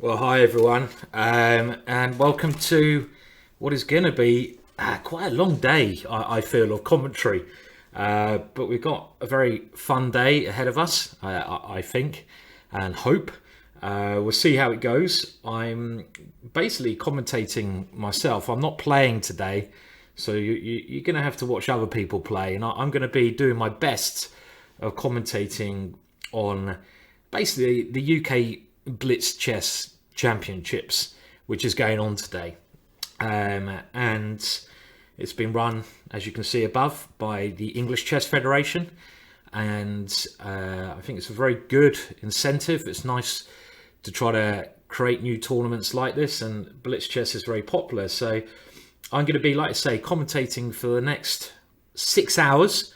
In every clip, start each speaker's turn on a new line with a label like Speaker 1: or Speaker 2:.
Speaker 1: Well, hi everyone, and welcome to what is going to be quite a long day, I feel, of commentary. But we've got a very fun day ahead of us, I think, and hope. We'll see how it goes. I'm basically commentating myself. I'm not playing today, so you're going to have to watch other people play, and I'm going to be doing my best of commentating on basically the UK Blitz Chess Championships, which is going on today. And it's been run, as you can see above, by the English Chess Federation. And I think it's a very good incentive. It's nice to try to create new tournaments like this, and Blitz Chess is very popular. So I'm going to be, like I say, commentating for the next 6 hours.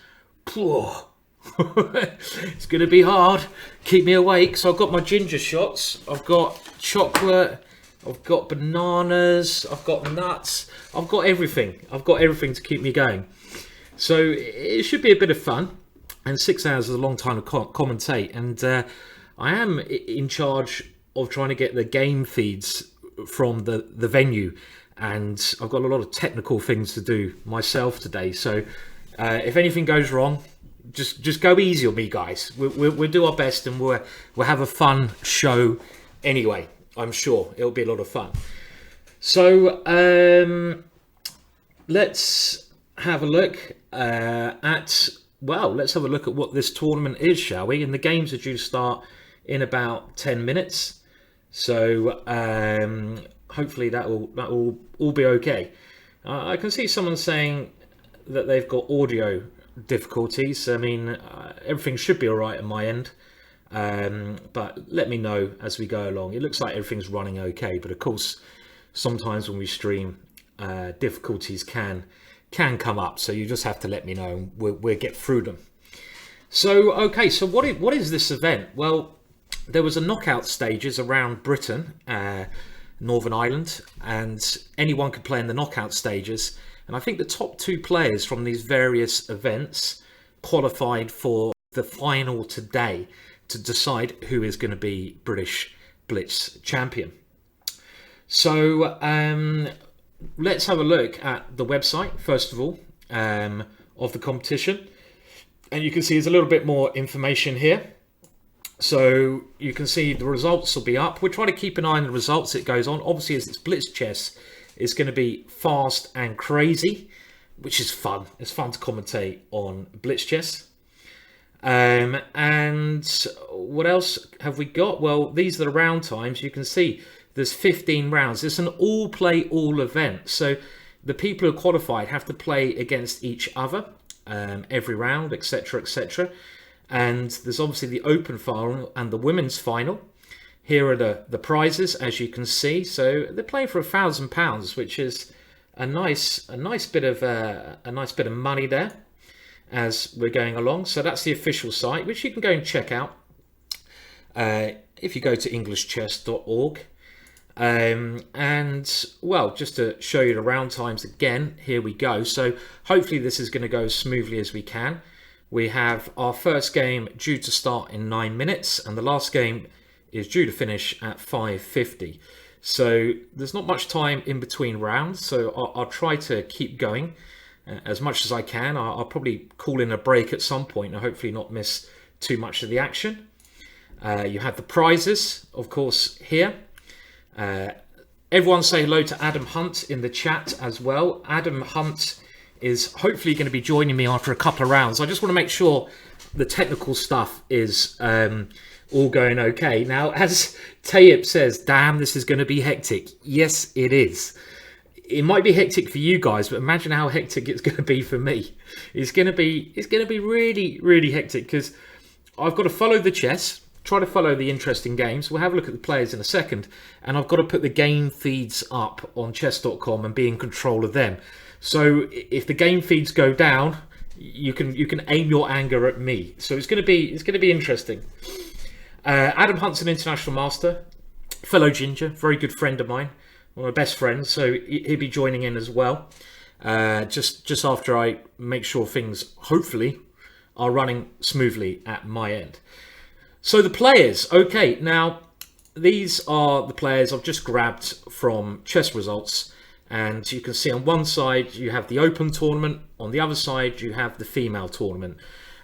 Speaker 1: It's going to be hard. Keep me awake. So I've got my ginger shots, I've got chocolate, I've got bananas, I've got nuts, I've got everything. I've got everything to keep me going. So it should be a bit of fun. And 6 hours is a long time to commentate. And I am in charge of trying to get the game feeds from the venue. And I've got a lot of technical things to do myself today. So if anything goes wrong, just go easy on me, guys. We'll do our best, and we'll have a fun show anyway. I'm sure it'll be a lot of fun. So let's have a look let's have a look at what this tournament is, shall we? And the games are due to start in about 10 minutes. So hopefully that will all be okay. I can see someone saying that they've got audio difficulties. I mean, everything should be all right on my end, but let me know as we go along. It looks like everything's running okay, but of course sometimes when we stream, difficulties can come up, so you just have to let me know, and we'll get through them. So okay, so what is this event? Well, there was a knockout stages around Britain, Northern Ireland, and anyone could play in the knockout stages. And I think the top 2 players from these various events qualified for the final today to decide who is going to be British Blitz champion. So let's have a look at the website, first of all, of the competition. And you can see there's a little bit more information here. So you can see the results will be up. We'll try to keep an eye on the results as it goes on. Obviously, as it's Blitz Chess, it's going to be fast and crazy, which is fun. It's fun to commentate on Blitz Chess. And what else have we got? Well, these are the round times. You can see there's 15 rounds. It's an all play all event. So the people who are qualified have to play against each other every round, etc., etc. And there's obviously the open final and the women's final. Here are the prizes, as you can see. So they're playing for £1,000, which is a nice bit of money there as we're going along. So that's the official site, which you can go and check out if you go to englishchess.org. And well, just to show you the round times again, here we go. So hopefully this is going to go as smoothly as we can. We have our first game due to start in 9 minutes, and the last game is due to finish at 5:50. So there's not much time in between rounds, so I'll try to keep going as much as I can. I'll probably call in a break at some point and hopefully not miss too much of the action. You have the prizes, of course, here. Everyone say hello to Adam Hunt in the chat as well. Adam Hunt is hopefully going to be joining me after a couple of rounds. I just want to make sure the technical stuff is all going okay. Now, as Tayyip says, damn, this is going to be hectic. Yes, it is. It might be hectic for you guys, but imagine how hectic it's going to be for me. It's going to be really, really hectic, because I've got to follow the chess, try to follow the interesting games. We'll have a look at the players in a second, and I've got to put the game feeds up on chess.com and be in control of them. So if the game feeds go down, you can aim your anger at me. So it's going to be interesting. Adam Hunt's an international master, fellow Ginger, very good friend of mine, one of my best friends. So he'll be joining in as well. Just after I make sure things hopefully are running smoothly at my end. So the players, okay. Now these are the players I've just grabbed from chess results, and you can see on one side you have the open tournament, on the other side you have the female tournament.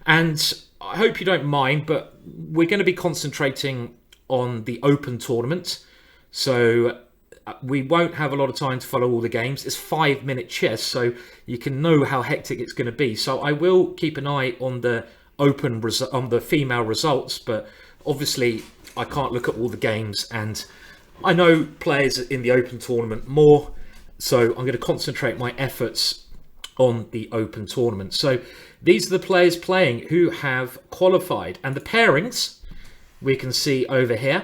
Speaker 1: And I hope you don't mind, but we're going to be concentrating on the open tournament, so we won't have a lot of time to follow all the games. It's 5-minute chess, so you can know how hectic it's going to be. So I will keep an eye on the on the female results, but obviously I can't look at all the games, and I know players in the open tournament more, so I'm going to concentrate my efforts on the open tournament. So these are the players playing who have qualified, and the pairings we can see over here.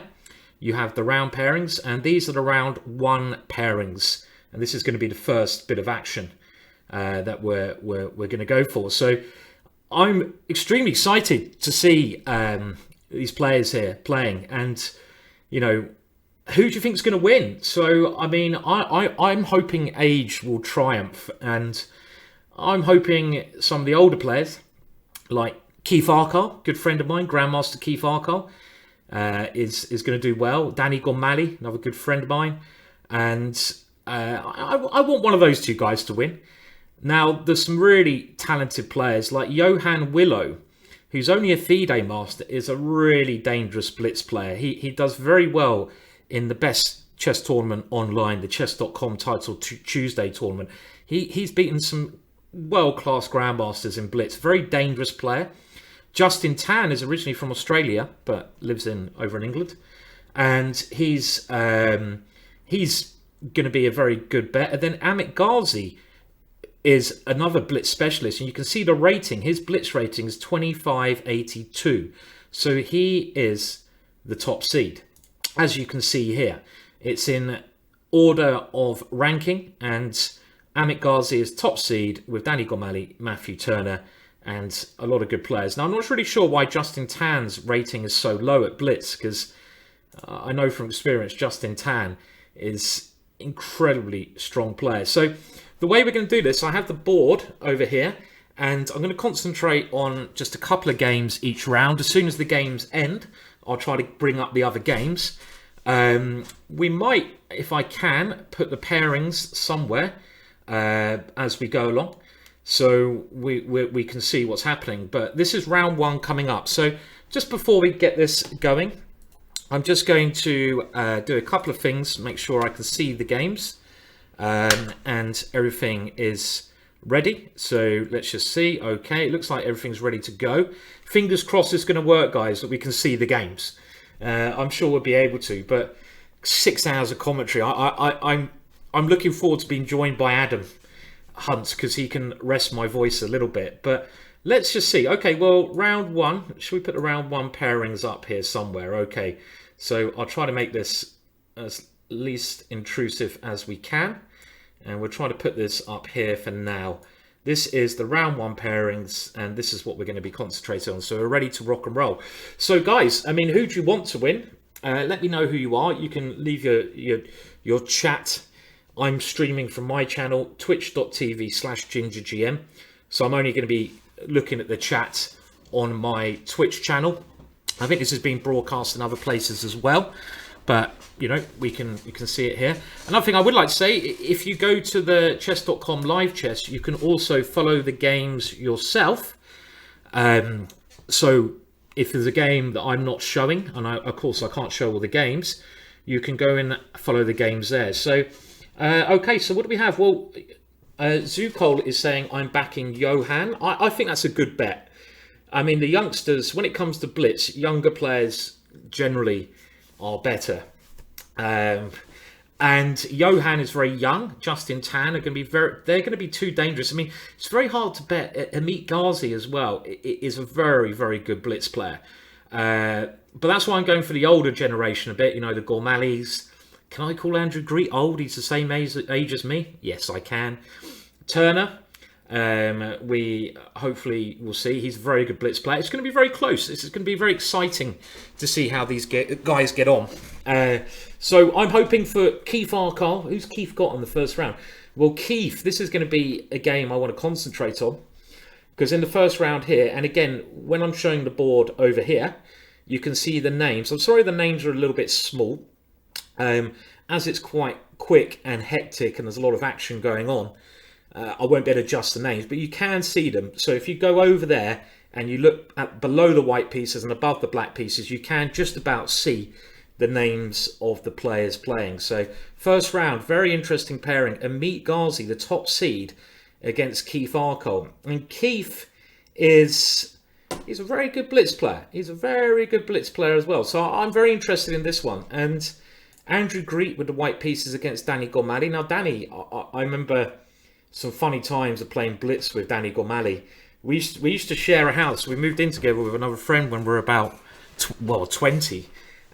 Speaker 1: You have the round pairings, and these are the round 1 pairings, and this is going to be the first bit of action that we're going to go for. So I'm extremely excited to see these players here playing, and you know, who do you think is going to win? So I mean, I'm hoping age will triumph, and I'm hoping some of the older players like Keith Arkell, good friend of mine, Grandmaster Keith Arkell, is going to do well. Danny Gormally, another good friend of mine, and I want one of those two guys to win. Now, there's some really talented players like Johan Willow, who's only a FIDE master, is a really dangerous blitz player. He does very well in the best chess tournament online, the chess.com Title Tuesday tournament. He's beaten some world-class grandmasters in blitz. Very dangerous player. Justin Tan is originally from Australia, but lives over in England, and he's going to be a very good bet. And then Amit Ghazi is another blitz specialist, and you can see the rating. His blitz rating is 2582, so he is the top seed, as you can see here. It's in order of ranking, and Amit Ghazi is top seed with Danny Gormally, Matthew Turner, and a lot of good players. Now, I'm not really sure why Justin Tan's rating is so low at blitz, because I know from experience Justin Tan is incredibly strong player. So the way we're going to do this, I have the board over here, and I'm going to concentrate on just a couple of games each round. As soon as the games end, I'll try to bring up the other games. We might, if I can, put the pairings somewhere as we go along, so we can see what's happening. But this is round 1 coming up. So just before we get this going, I'm just going to do a couple of things, make sure I can see the games, and everything is ready. So let's just see. Okay, it looks like everything's ready to go. Fingers crossed it's going to work, guys, that we can see the games. I'm sure we'll be able to, but 6 hours of commentary. I'm looking forward to being joined by Adam Hunt, because he can rest my voice a little bit. But let's just see. Okay, well, round 1. Should we put the round 1 pairings up here somewhere? Okay, so I'll try to make this as least intrusive as we can, and we'll try to put this up here for now. This is the round 1 pairings, and this is what we're going to be concentrating on. So we're ready to rock and roll. So guys, I mean, who do you want to win? Let me know who you are. You can leave your chat. I'm streaming from my channel, twitch.tv/gingergm. So I'm only going to be looking at the chat on my Twitch channel. I think this has been broadcast in other places as well, but you know, you can see it here. Another thing I would like to say, if you go to the chess.com live chess, you can also follow the games yourself. So if there's a game that I'm not showing, and of course I can't show all the games, you can go and follow the games there. So okay, so what do we have? Well, Zukol is saying I'm backing Johan. I think that's a good bet. I mean, the youngsters, when it comes to blitz, younger players generally are better. And Johan is very young. Justin Tan are going to be they're going to be too dangerous. I mean, it's very hard to bet. Amit Ghazi as well is a very, very good blitz player. But that's why I'm going for the older generation a bit. You know, the Gormallys. Can I call Andrew Greet old? He's the same age as me. Yes, I can. Turner. We hopefully will see. He's a very good blitz player. It's going to be very close. This is going to be very exciting to see how these guys get on. So I'm hoping for Keith Arkell. Who's Keith got on the first round? Well, Keith, this is going to be a game I want to concentrate on, because in the first round here, and again, when I'm showing the board over here, you can see the names. I'm sorry the names are a little bit small, as it's quite quick and hectic and there's a lot of action going on. I won't be able to adjust the names, but you can see them. So if you go over there and you look at below the white pieces and above the black pieces, you can just about see the names of the players playing. So first round, very interesting pairing. Amit Ghazi, the top seed, against Keith Arkle. And Keith he's a very good blitz player. He's a very good blitz player as well. So I'm very interested in this one. And Andrew Greet with the white pieces against Danny Gormali. Now, Danny, I remember some funny times of playing blitz with Danny Gormali. We used to share a house. We moved in together with another friend when we were about 20.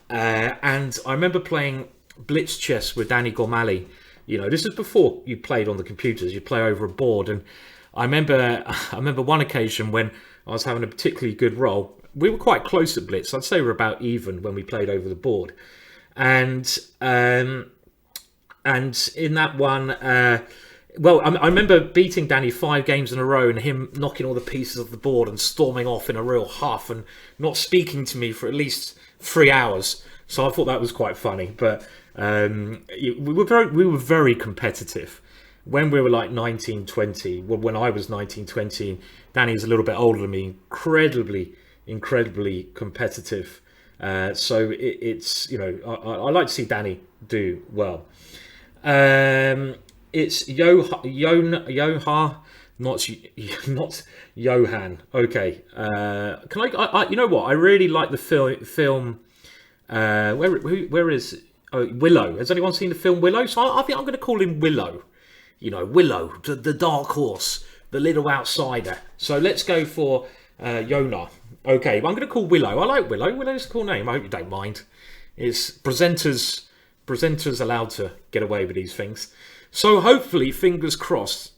Speaker 1: And I remember playing blitz chess with Danny Gormali. You know, this is before you played on the computers. You play over a board. And I remember one occasion when I was having a particularly good roll. We were quite close at blitz. I'd say we're about even when we played over the board. And in that one, I remember beating Danny 5 games in a row and him knocking all the pieces off the board and storming off in a real huff and not speaking to me for at least 3 hours. So I thought that was quite funny. But we were very competitive when we were like 19, 20. Well, when I was 19, 20, Danny was a little bit older than me. Incredibly competitive. So it's, you know, I like to see Danny do well. It's Yoha, not Johan. Okay. Can I? You know what? I really like the film. Where is Willow? Has anyone seen the film Willow? So I think I'm going to call him Willow. You know, Willow, the dark horse, the little outsider. So let's go for Yona. Okay, I'm going to call Willow. I like Willow. Willow's a cool name. I hope you don't mind. It's presenters allowed to get away with these things. So hopefully, fingers crossed,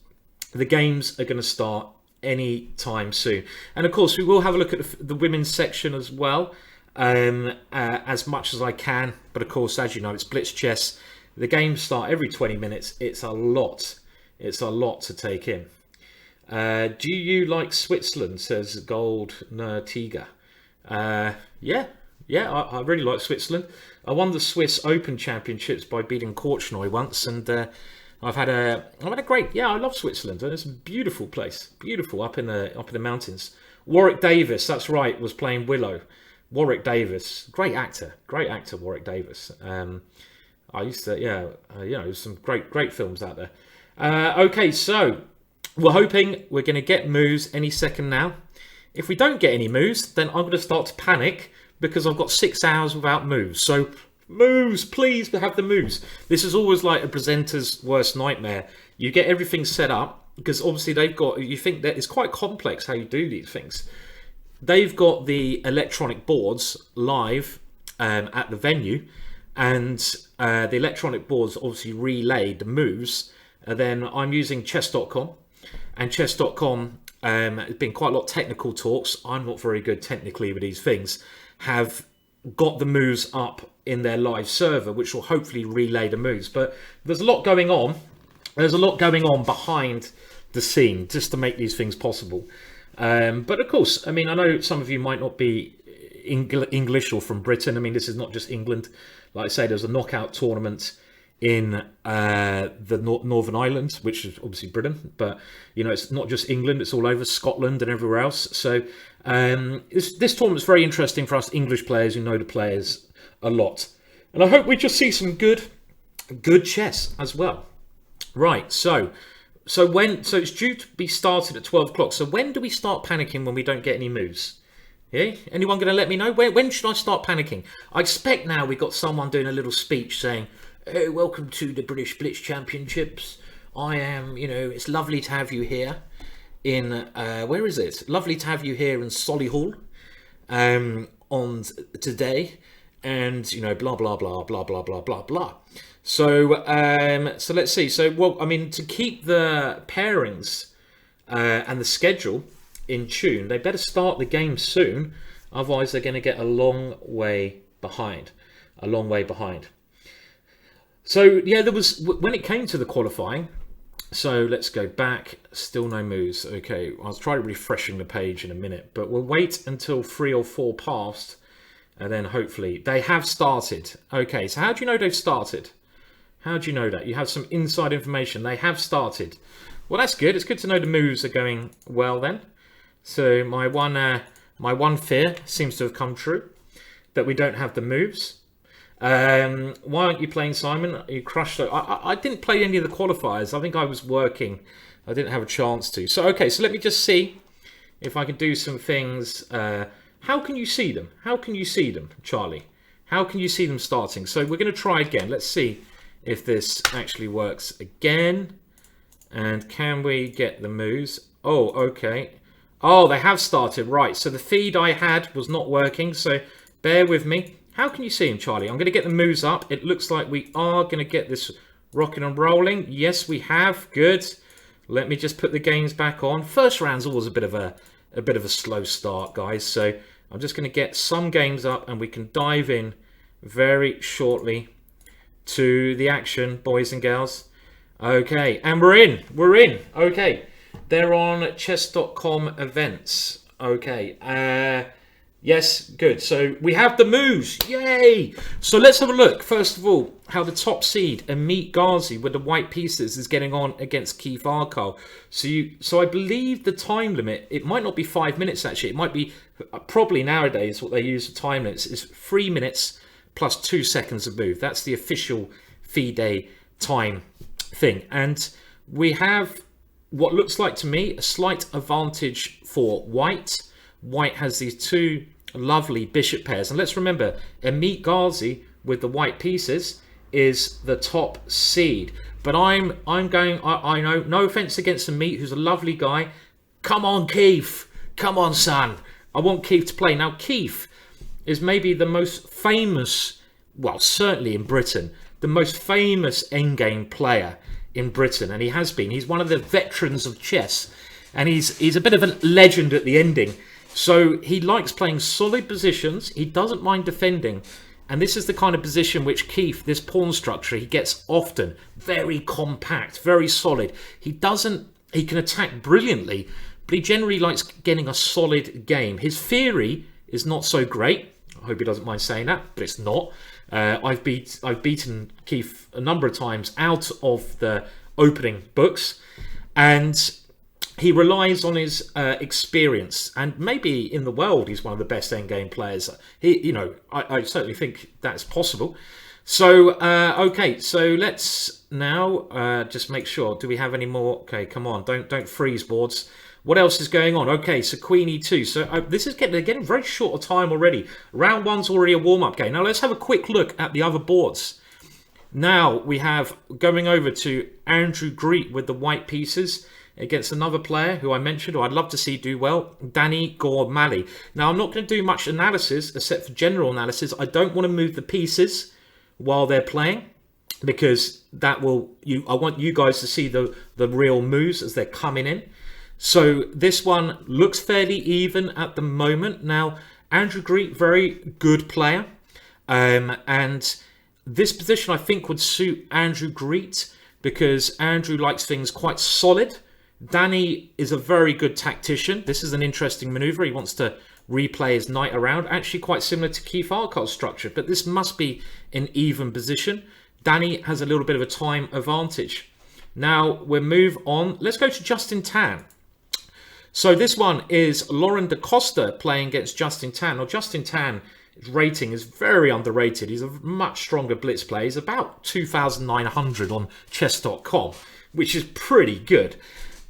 Speaker 1: the games are going to start any time soon. And of course, we will have a look at the women's section as well, as much as I can. But of course, as you know, it's blitz chess. The games start every 20 minutes. It's a lot. It's a lot to take in. Do you like Switzerland? Says Gold Tiger. Yeah, I really like Switzerland. I won the Swiss Open Championships by beating Korchnoi once, and I've had a great. Yeah, I love Switzerland. It's a beautiful place, beautiful up in the mountains. Warwick Davis, that's right, was playing Willow. Warwick Davis, great actor, Warwick Davis. I used to, there's some great films out there. Okay, so we're hoping we're going to get moves any second now. If we don't get any moves, then I'm going to start to panic because I've got 6 hours without moves. So moves, please have the moves. This is always like a presenter's worst nightmare. You get everything set up because obviously you think that it's quite complex how you do these things. They've got the electronic boards live at the venue, and the electronic boards obviously relay the moves. Then I'm using chess.com, and chess.com has been quite a lot of technical talks. I'm not very good technically with these things. Have got the moves up in their live server, which will hopefully relay the moves. But there's a lot going on. There's a lot going on behind the scene just to make these things possible. But of course, I mean, I know some of you might not be English or from Britain. I mean, this is not just England. Like I say, there's a knockout tournament in the Northern Ireland, which is obviously Britain. But, you know, it's not just England. It's all over Scotland and everywhere else. So this tournament's very interesting for us English players who know the players a lot. And I hope we just see some good chess as well. Right, so it's due to be started at 12 o'clock. So when do we start panicking when we don't get any moves? Yeah, anyone going to let me know? When should I start panicking? I expect now we've got someone doing a little speech saying, "Oh, welcome to the British Blitz Championships. I am, it's lovely to have you here in, where is it? Lovely to have you here in Solihull on today. And, blah, blah, blah, blah, blah, blah, blah, blah." So let's see. So, well, I mean, to keep the pairings and the schedule in tune, they better start the game soon. Otherwise, they're going to get a long way behind. So, yeah, there was, when it came to the qualifying, so let's go back. Still no moves. Okay, I'll try refreshing the page in a minute, but we'll wait until 3 or 4 past And then hopefully they have started. Okay, so how do you know they've started? How do you know that? You have some inside information. They have started. Well, that's good. It's good to know the moves are going well then. So my one fear seems to have come true, that we don't have the moves. Why aren't you playing, Simon? You crushed it. I didn't play any of the qualifiers. I think I was working. I didn't have a chance to. So, okay, so let me just see if I can do some things. How can you see them? How can you see them, Charlie? How can you see them starting? So we're going to try again. Let's see if this actually works again. And can we get the moves? Oh, okay. Oh, they have started. Right, so the feed I had was not working. So bear with me. How can you see him, Charlie? I'm going to get the moves up. It looks like we are going to get this rocking and rolling. Yes, we have. Good. Let me just put the games back on. First round's always a bit of a slow start, guys. So I'm just going to get some games up and we can dive in very shortly to the action, boys and girls. Okay, and we're in. We're in. Okay, they're on chess.com events. Okay. Yes, good. So we have the moves. Yay! So let's have a look. First of all, how the top seed, Amit Ghazi, with the white pieces, is getting on against Keith Arkle. So I believe the time limit, it might not be 5 minutes actually. It might be, probably nowadays, what they use for time limits is 3 minutes plus 2 seconds of move. That's the official FIDE time thing. And we have what looks like to me a slight advantage for white. White has these two lovely bishop pairs, and let's remember Amit Ghazi with the white pieces is the top seed. But I'm going. I know, no offense against Amit, who's a lovely guy. Come on, Keith. Come on, son. I want Keith to play. Now, Keith is maybe the most famous, well, certainly in Britain, the most famous endgame player in Britain, and he has been. He's one of the veterans of chess, and he's a bit of a legend at the ending. So he likes playing solid positions. He doesn't mind defending. And this is the kind of position which Keith, this pawn structure, he gets often. Very compact, very solid. He can attack brilliantly, but he generally likes getting a solid game. His theory is not so great. I hope he doesn't mind saying that, but it's not. I've beaten Keith a number of times out of the opening books, and he relies on his experience, and maybe in the world he's one of the best endgame players. I certainly think that's possible. So, okay, so let's now just make sure. Do we have any more? Okay, come on, don't freeze boards. What else is going on? Okay, so Queen E2. So this is getting very short of time already. Round one's already a warm-up game. Now let's have a quick look at the other boards. Now we have going over to Andrew Greet with the white pieces against another player who I mentioned, who I'd love to see do well, Danny Gormali. Now, I'm not going to do much analysis, except for general analysis. I don't want to move the pieces while they're playing, because that will, I want you guys to see the real moves as they're coming in. So this one looks fairly even at the moment. Now, Andrew Greet, very good player. And this position, I think, would suit Andrew Greet, because Andrew likes things quite solid. Danny is a very good tactician. This is an interesting maneuver. He wants to replay his knight around. Actually quite similar to Keith Arkle's structure, but this must be an even position. Danny has a little bit of a time advantage. Now we'll move on. Let's go to Justin Tan. So this one is Lauren Da Costa playing against Justin Tan. Now Justin Tan's rating is very underrated. He's a much stronger blitz player. He's about 2,900 on chess.com, which is pretty good.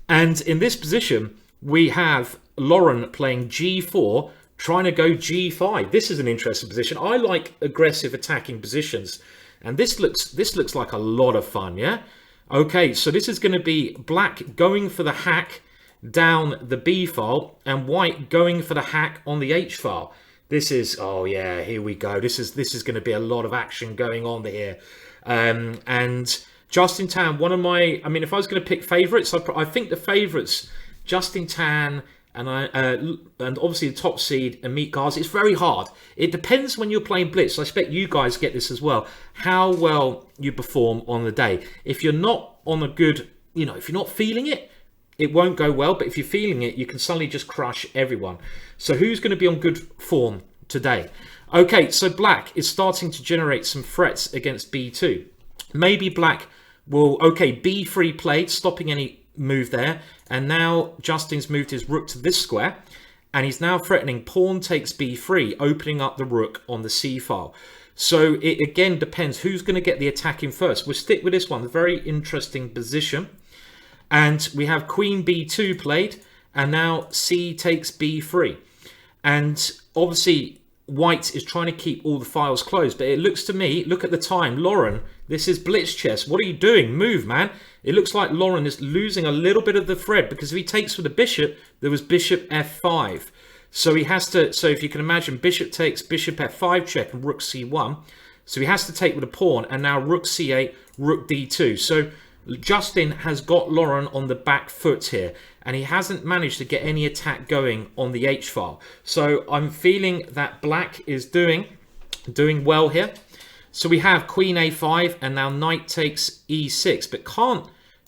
Speaker 1: And in this position, we have Lauren playing G4, trying to go G5. This is an interesting position. I like aggressive attacking positions, and this looks like a lot of fun. Yeah. Okay, so this is going to be black going for the hack down the B file, and white going for the hack on the H file. This is, oh yeah, here we go. This is going to be a lot of action going on here, and Justin Tan, one of my, I mean, if I was going to pick favourites, I think the favourites, Justin Tan and obviously the top seed, Amit Ghazi. It's very hard. It depends when you're playing Blitz. I expect you guys get this as well, how well you perform on the day. If you're not on a good, if you're not feeling it, it won't go well. But if you're feeling it, you can suddenly just crush everyone. So who's going to be on good form today? Okay, so black is starting to generate some threats against b2. Maybe black will, okay, b3 played, stopping any move there. And now Justin's moved his rook to this square. And he's now threatening pawn takes b3, opening up the rook on the c file. So it again depends who's going to get the attack in first. We'll stick with this one, a very interesting position. And we have queen b2 played, and now c takes b3. And obviously white is trying to keep all the files closed, but it looks to me, look at the time, Lauren, this is blitz chess. What are you doing? Move, man. It looks like Lauren is losing a little bit of the thread, because if he takes with the bishop, there was bishop f5. So he has to, so if you can imagine, bishop takes, bishop f5 check, and rook c1. So he has to take with a pawn, and now rook c8, rook d2. So Justin has got Lauren on the back foot here, and he hasn't managed to get any attack going on the h file. So I'm feeling that black is doing well here. So we have queen a5, and now knight takes e6. But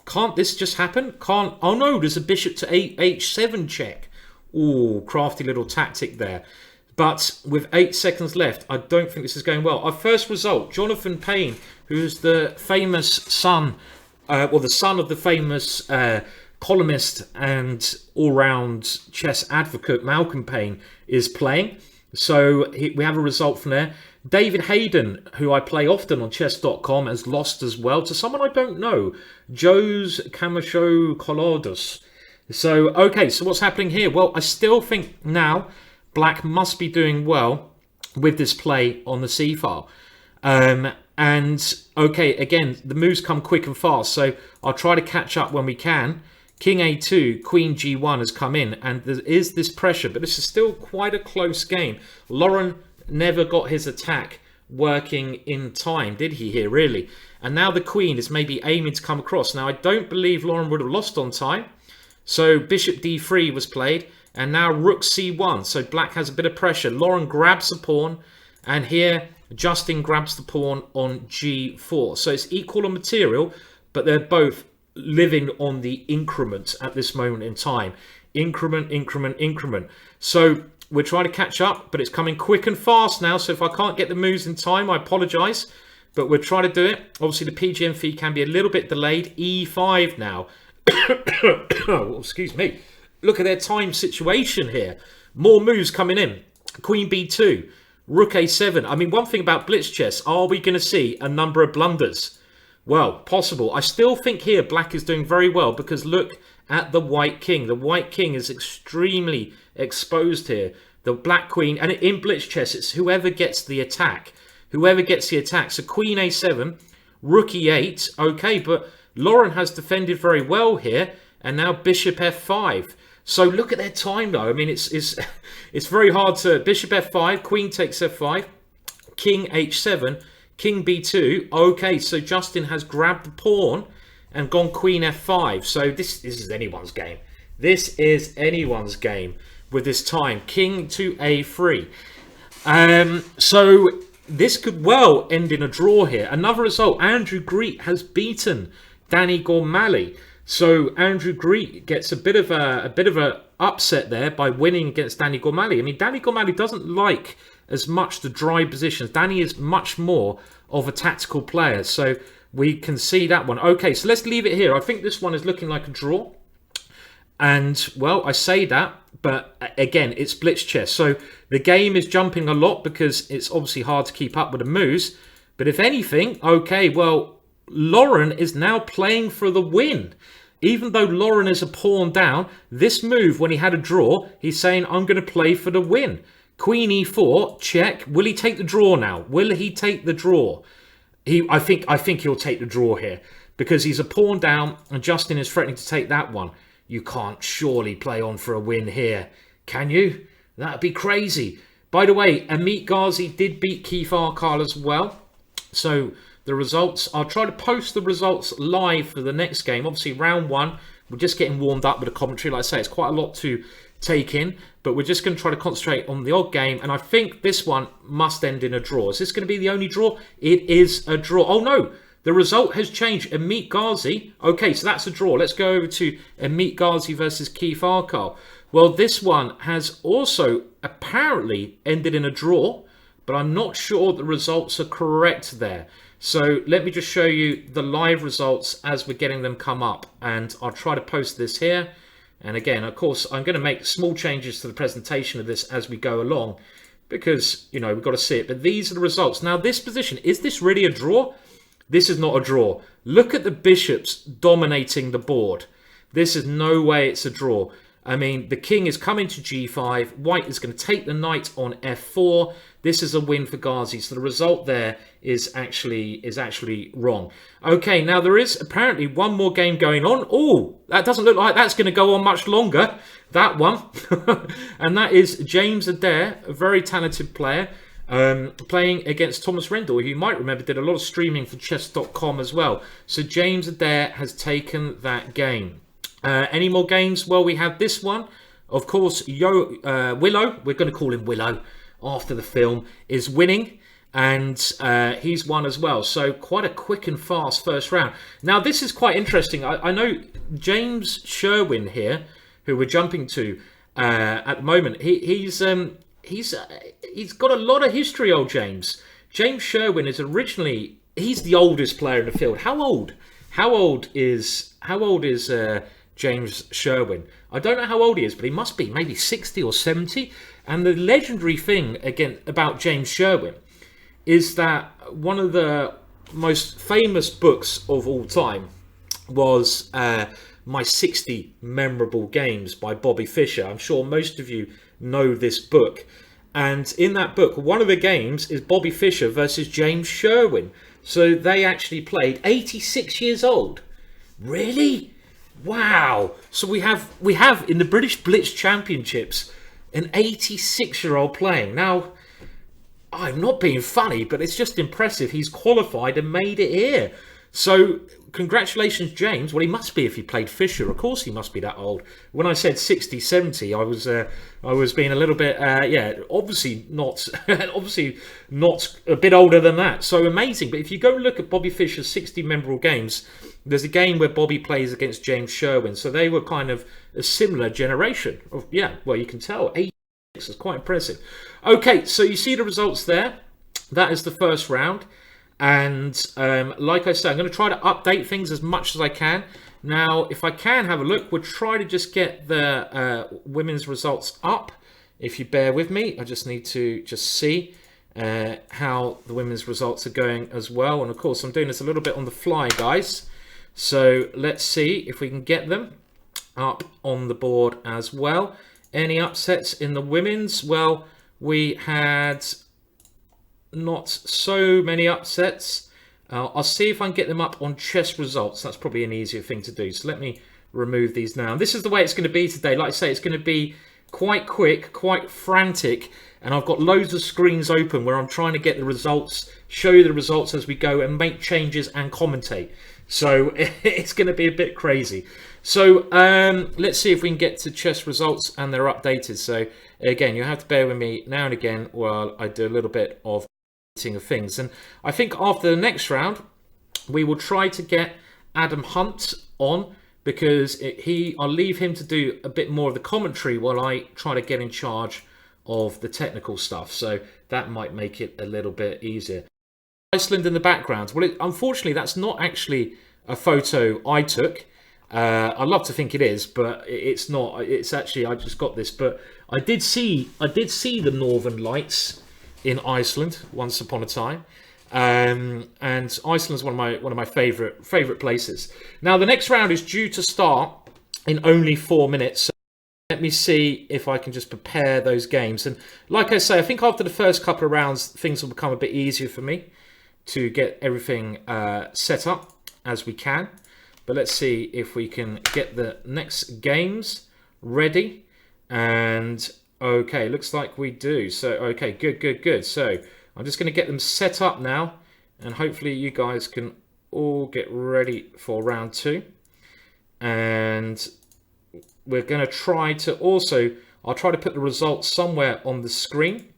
Speaker 1: can't this just happen? Oh no, there's a bishop to h7 check. Ooh, crafty little tactic there. But with 8 seconds left, I don't think this is going well. Our first result, Jonathan Payne, who's the famous son, the son of the famous columnist and all-round chess advocate Malcolm Payne, is playing. So we have a result from there. David Hayden, who I play often on chess.com, has lost as well to someone I don't know, Jose Camacho Colados. So, okay, so what's happening here? Well, I still think now black must be doing well with this play on the c file. And, okay, again, the moves come quick and fast, so I'll try to catch up when we can. King a2, queen g1 has come in, and there is this pressure, but this is still quite a close game. Lauren never got his attack working in time, did he here, really? And now the queen is maybe aiming to come across. Now, I don't believe Lauren would have lost on time. So bishop d3 was played, and now rook c1. So black has a bit of pressure. Lauren grabs the pawn, and here Justin grabs the pawn on g4. So it's equal on material, but they're both living on the increment at this moment in time. Increment, increment, increment. So we're trying to catch up, but it's coming quick and fast now. So if I can't get the moves in time, I apologise. But we're trying to do it. Obviously, the PGM fee can be a little bit delayed. e5 now. Oh, excuse me. Look at their time situation here. More moves coming in. Queen b2, rook a7. I mean, one thing about blitz chess, are we going to see a number of blunders? Well, possible. I still think here black is doing very well, because look at the white king. The white king is extremely exposed here. The black queen, and in blitz chess, it's whoever gets the attack. Whoever gets the attack. So queen a7, rook e8. Okay, but Lauren has defended very well here, and now bishop f5. So look at their time though. I mean, it's very hard to bishop f5, queen takes f5, king h7, king b2. Okay, so Justin has grabbed the pawn and gone queen f5. So this is anyone's game. This is anyone's game with this time. King to a3. So this could well end in a draw here. Another result: Andrew Greet has beaten Danny Gormley. So Andrew Greet gets a bit of a upset there by winning against Danny Gormley. I mean, Danny Gormley doesn't like as much the dry positions. Danny is much more of a tactical player, so we can see that one. Okay, so let's leave it here. I think this one is looking like a draw. And, well, I say that, but again, it's blitz chess. So the game is jumping a lot because it's obviously hard to keep up with the moves. But if anything, okay, well, Lauren is now playing for the win. Even though Lauren is a pawn down, this move, when he had a draw, he's saying, I'm going to play for the win. Queen e4, check. Will he take the draw now? Will he take the draw? I think he'll take the draw here because he's a pawn down and Justin is threatening to take that one. You can't surely play on for a win here, can you? That'd be crazy. By the way, Amit Ghazi did beat Keith Arkal as well. So the results, I'll try to post the results live for the next game. Obviously, round one, we're just getting warmed up with the commentary. Like I say, it's quite a lot to take in, but we're just going to try to concentrate on the odd game. And I think this one must end in a draw. Is this going to be the only draw? It is a draw. Oh, no. The result has changed. Amit Ghazi. Okay, so that's a draw. Let's go over to Amit Ghazi versus Keith Arkal. Well, this one has also apparently ended in a draw, but I'm not sure the results are correct there. So let me just show you the live results as we're getting them come up, and I'll try to post this here. And again, of course, I'm going to make small changes to the presentation of this as we go along, because, you know, we've got to see it. But these are the results. Now, this position, is this really a draw? This is not a draw. Look at the bishops dominating the board. This is no way it's a draw. I mean, the king is coming to g5. White is going to take the knight on f4. This is a win for Ghazi. So the result there is actually wrong. Okay, now there is apparently one more game going on. Oh, that doesn't look like that's going to go on much longer. That one. And that is James Adair, a very talented player, playing against Thomas Rendell, who you might remember did a lot of streaming for chess.com as well. So James Adair has taken that game. Any more games? Well, we have this one. Of course, Willow, we're going to call him Willow after the film, is winning. And he's won as well. So quite a quick and fast first round. Now, this is quite interesting. I know James Sherwin here, who we're jumping to at the moment, he's got a lot of history, old James. James Sherwin is originally, he's the oldest player in the field. How old is James Sherwin? I don't know how old he is, but he must be maybe 60 or 70. And the legendary thing again about James Sherwin is that one of the most famous books of all time was My 60 Memorable Games by Bobby Fischer. I'm sure most of you know this book. And in that book, one of the games is Bobby Fischer versus James Sherwin. So they actually played 86 years old. Really? Wow. So we have in the British Blitz Championships an 86-year-old playing. Now, I'm not being funny, but it's just impressive. He's qualified and made it here. So congratulations, James. Well, he must be if he played Fischer. Of course he must be that old. When I said 60, 70, I was being a little bit, obviously not a bit older than that. So amazing. But if you go look at Bobby Fischer's 60 memorable games, there's a game where Bobby plays against James Sherwin. So they were kind of a similar generation. Well, you can tell. 86 is quite impressive. Okay, so you see the results there. That is the first round. And like I said, I'm going to try to update things as much as I can. Now, if I can have a look, we'll try to just get the women's results up. If you bear with me, I just need to just see how the women's results are going as well. And of course, I'm doing this a little bit on the fly, guys. So let's see if we can get them up on the board as well. Any upsets in the women's? Well, we had not so many upsets. I'll see if I can get them up on chess results. That's probably an easier thing to do. So let me remove these now. And this is the way it's going to be today. Like I say, it's going to be quite quick, quite frantic. And I've got loads of screens open where I'm trying to get the results, show you the results as we go, and make changes and commentate. So it's going to be a bit crazy. So let's see if we can get to chess results and they're updated. So again, you have to bear with me now and again while I do a little bit of things. And I think after the next round, we will try to get Adam Hunt on, because I'll leave him to do a bit more of the commentary while I try to get in charge of the technical stuff. So that might make it a little bit easier. Iceland in the background. Well, unfortunately, that's not actually a photo I took. I'd love to think it is, but it's not. It's actually, I just got this, but I did see the Northern Lights in Iceland once upon a time, and Iceland's one of my favorite places. Now the next round is due to start in only 4 minutes. So let me see if I can just prepare those games. And like I say, I think after the first couple of rounds, things will become a bit easier for me to get everything set up as we can. But let's see if we can get the next games ready. And okay, looks like we do. So, okay, good. So I'm just going to get them set up now. And hopefully you guys can all get ready for round 2. And we're going to try to also, I'll try to put the results somewhere on the screen,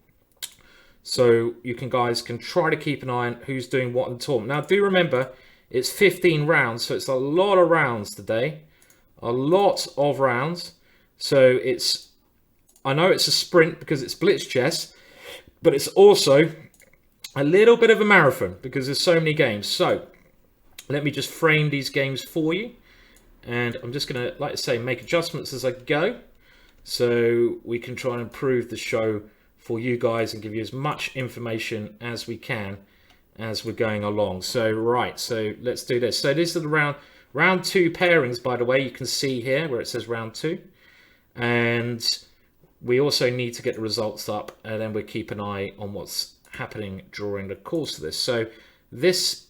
Speaker 1: so you guys can try to keep an eye on who's doing what in the tournament. Now, do remember, it's 15 rounds, so it's a lot of rounds today. A lot of rounds. So I know it's a sprint because it's blitz chess, but it's also a little bit of a marathon because there's so many games. So let me just frame these games for you. And I'm just going to, like I say, make adjustments as I go, so we can try and improve the show for you guys and give you as much information as we can as we're going along. So, right, so let's do this. So these are the round two pairings, by the way. You can see here where it says round two. And we also need to get the results up, and then we'll keep an eye on what's happening during the course of this. So these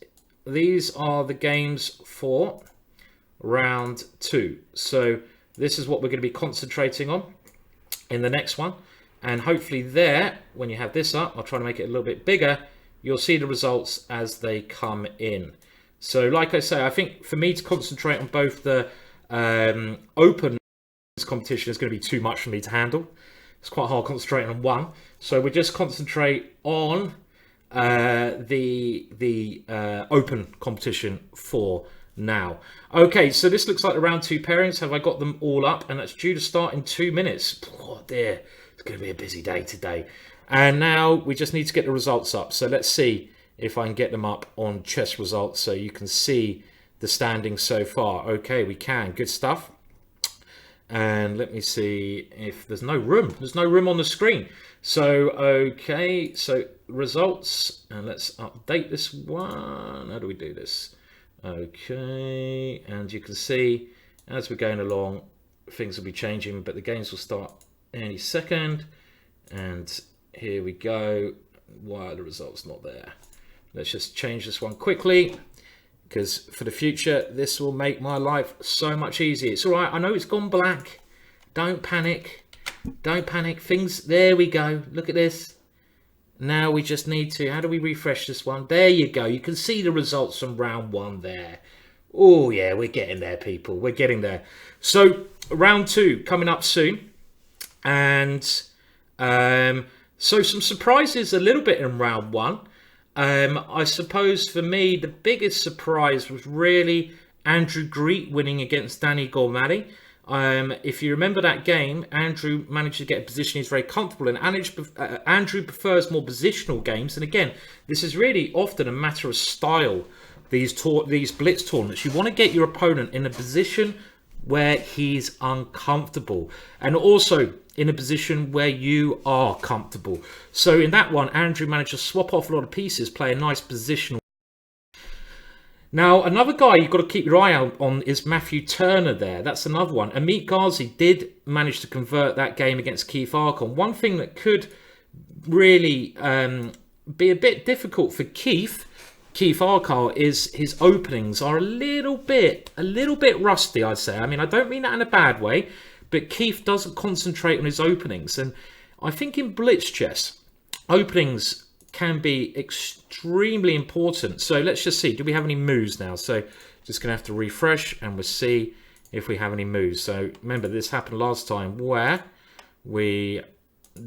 Speaker 1: are the games for round two. So this is what we're going to be concentrating on in the next one, and hopefully there, when you have this up, I'll try to make it a little bit bigger, you'll see the results as they come in. So like I say, I think for me to concentrate on both the open competition is going to be too much for me to handle. It's quite hard concentrating on one, so we just concentrate on the open competition for now. Okay, so this looks like the round two pairings. Have I got them all up? And that's due to start in 2 minutes. Oh dear, it's going to be a busy day today. And now we just need to get the results up. So let's see if I can get them up on chess results so you can see the standings so far. Okay, we can. Good stuff. And let me see if there's no room. There's no room on the screen. So, okay, so results. And let's update this one. How do we do this? Okay, and you can see as we're going along, things will be changing, but the games will start any second. And here we go. Why are the results not there? Let's just change this one quickly, because for the future, this will make my life so much easier. It's all right. I know it's gone black. Don't panic. Don't panic. Things, there we go. Look at this. Now we just need to, how do we refresh this one? There you go. You can see the results from round one there. Oh yeah, we're getting there, people. We're getting there. So round two coming up soon. And so some surprises a little bit in round one. I suppose for me, the biggest surprise was really Andrew Greet winning against Danny Gormati. If you remember that game, Andrew managed to get a position he's very comfortable in. Andrew prefers more positional games. And again, this is really often a matter of style, these Blitz tournaments. You want to get your opponent in a position where he's uncomfortable, and also in a position where you are comfortable. So in that one, Andrew managed to swap off a lot of pieces, play a nice positional. Now, another guy you've got to keep your eye out on is Matthew Turner there. That's another one. Amit Ghazi did manage to convert that game against Keith Arkon. One thing that could really be a bit difficult for Keith Arkon is his openings are a little bit rusty, I'd say. I mean, I don't mean that in a bad way, but Keith doesn't concentrate on his openings. And I think in Blitz chess, openings can be extremely important. So let's just see, do we have any moves now? So just gonna have to refresh and we'll see if we have any moves. So remember, this happened last time where we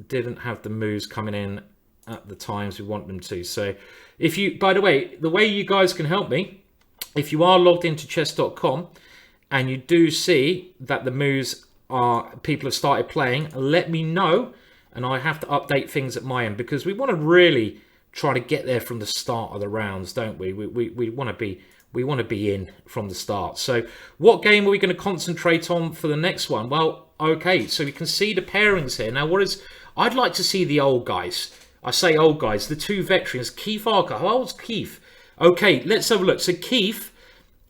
Speaker 1: didn't have the moves coming in at the times we want them to. So if you, by the way you guys can help me, if you are logged into chess.com and you do see that the moves people have started playing, let me know. And I have to update things at my end, because we want to really try to get there from the start of the rounds, don't we? We want to be in from the start. So what game are we going to concentrate on for the next one? Well, okay, so we can see the pairings here. Now, I'd like to see the old guys. I say old guys, the two veterans. Keith Arkon. How old's Keith? Okay, let's have a look. So Keith